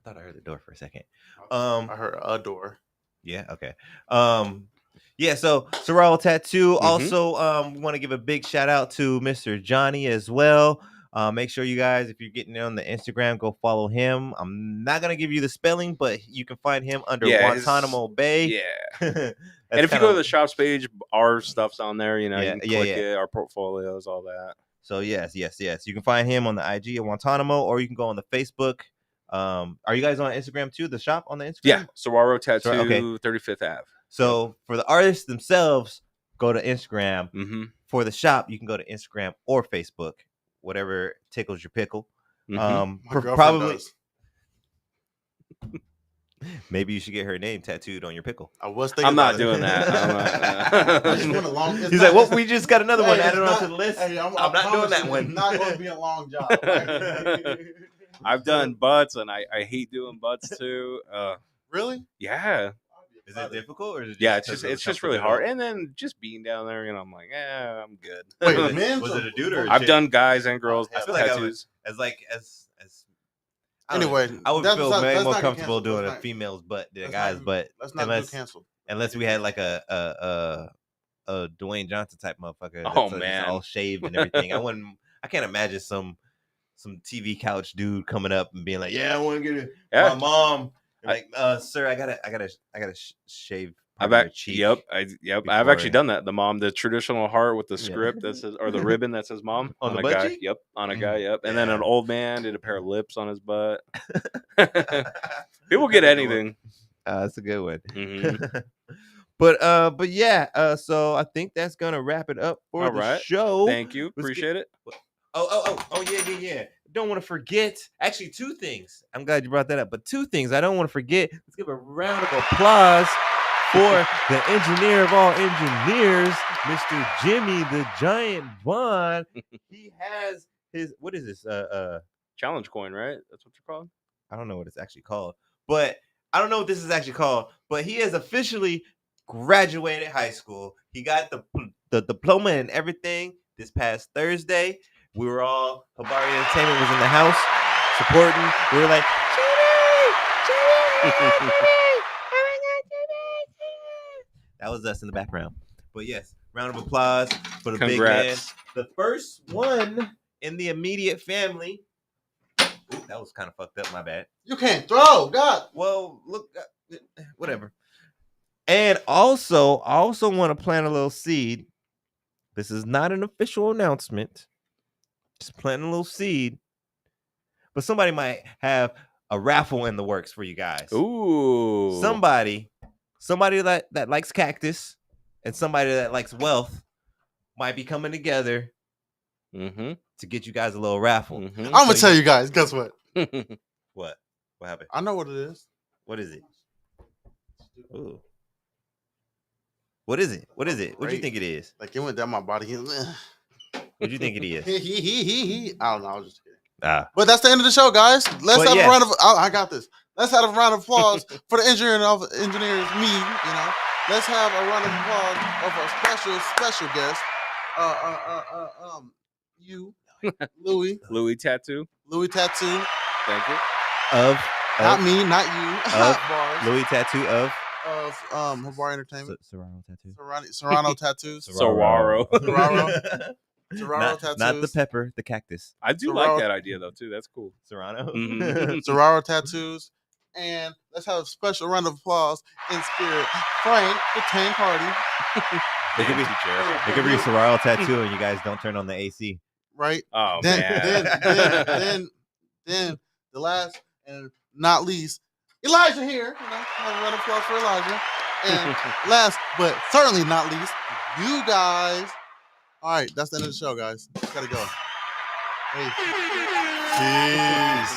A: thought I heard the door for a second.
B: I heard a door.
A: Yeah, okay. Yeah, so Saguaro Tattoo.
C: Mhm.
A: Also, we want to give a big shout out to Mr. Johnny as well. Make sure you guys, if you're getting on the Instagram, go follow him. I'm not gonna give you the spelling, but you can find him under Guantanamo Bay.
C: Yeah. And if you go to the shops page, our stuff's on there. You know, you can click it, our portfolios, all that.
A: So yes. You can find him on the IG at Guantanamo, or you can go on the Facebook. Are you guys on Instagram too? The shop on the Instagram?
C: Yeah, Saguaro Tattoo,
A: okay.
C: 35th Ave.
A: So for the artists themselves, go to Instagram.
C: Mm-hmm.
A: For the shop, you can go to Instagram or Facebook, whatever tickles your pickle.
C: Mm-hmm.
B: My girlfriend
A: Probably
B: does.
A: maybe you should get her name tattooed on your pickle.
B: I was thinking
C: I'm not
B: about it.
C: doing that.
B: I just went along.
A: He's like, well, we just got another one added
B: it's
A: onto the list.
B: Hey,
A: I'm not doing that one.
B: It's not going to be a long job.
C: I've done butts, and I hate doing butts too.
B: Really?
C: Yeah.
A: Is it difficult or is it
C: Yeah,
A: just
C: it's just really hard. And then just being down there, you know, I'm like, I'm good.
B: Wait, men?
A: Was it a dude or a
C: I've
A: chick?
C: done guys and girls
A: I feel like I
C: tattoos.
A: would, as I don't know.
B: Anyway,
A: I would
B: that's
A: feel
B: not-
A: way
B: that's
A: more
B: not
A: comfortable
B: canceled.
A: doing
B: That's
A: a
B: not-
A: female's butt than a
B: let's
A: guy's
B: not-
A: butt.
B: Let's not
A: unless,
B: do cancel.
A: unless we had like a Dwayne Johnson type motherfucker.
C: Oh,
A: that's,
C: man.
A: all shaved and everything. I can't imagine some TV couch dude coming up and being like, "Yeah, I want to get my mom." Like, sir, I gotta shave.
C: I've
A: part of your cheek
C: I've actually
A: before-
C: done that. The traditional heart with the script that says, or the ribbon that says "mom"
A: On the
C: a
A: butt
C: guy.
A: cheek?
C: Yep, on a guy. Yep, and then an
A: Yeah.
C: old man did a pair of lips on his butt. People get anything.
A: That's a good one.
C: Mhm.
A: But yeah. So I think that's gonna wrap it up for
C: All
A: the
C: right.
A: show.
C: Thank you,
A: Let's
C: appreciate it.
A: Yeah. Don't want to forget. Actually, two things. I'm glad you brought that up. But two things I don't want to forget. Let's give a round of applause for the engineer of all engineers, Mr. Jimmy the Giant Bond. He has his, what is this?
C: Challenge coin, right? That's what you're called.
A: I don't know what it's actually called, but I don't know what this is actually called. But he has officially graduated high school. He got the diploma and everything this past Thursday. We were all, Habari Entertainment was in the house supporting. We were like, Jimmy. That was us in the background. But yes, round of applause for the big man.
C: Congrats.
A: The first one in the immediate family. Ooh, that was kind of fucked up. My bad.
B: You can't throw, God.
A: Well, look, whatever. And also, I also want to plant a little seed. This is not an official announcement. Just planting a little seed. But somebody might have a raffle in the works for you guys.
C: Ooh.
A: Somebody that likes cactus and somebody that likes wealth might be coming together to get you guys a little raffle.
B: I'm gonna tell you guys. Guess what?
A: What? What happened?
B: I know what it is.
A: What is it? Ooh. What is it? What is it? What do you think it is?
B: Like it went down my body.
A: What do you think it is?
B: I don't know. I was just kidding.
A: But
B: But that's the end of the show, guys. Let's have a round of. I got this. Let's have a round of applause for the engineers. Me, you know. Let's have a round of applause of our special guest. You, Louie.
C: Louie tattoo.
B: Louie Tattoo.
C: Thank you.
B: Not me, not you. Bars.
A: Louie Tattoo of
B: Habari Entertainment.
A: Serrano Tattoo.
B: Serrano Tattoos.
C: Saguaro.
B: Serrano Tattoos.
A: Not the pepper, the cactus.
C: I do
B: Serrano.
C: like that idea though too. That's cool.
A: Serrano.
B: Saguaro Tattoos. And let's have a special round of applause in spirit. Frank the Tank Hardy.
A: It could be a Saguaro Tattoo and you guys don't turn on the AC.
B: Right?
C: Oh
B: Then the last and not least, Elijah here. You know, have a round of applause for Elijah. And last but certainly not least, you guys. All right, that's the end of the show, guys. Gotta go. Hey. Peace.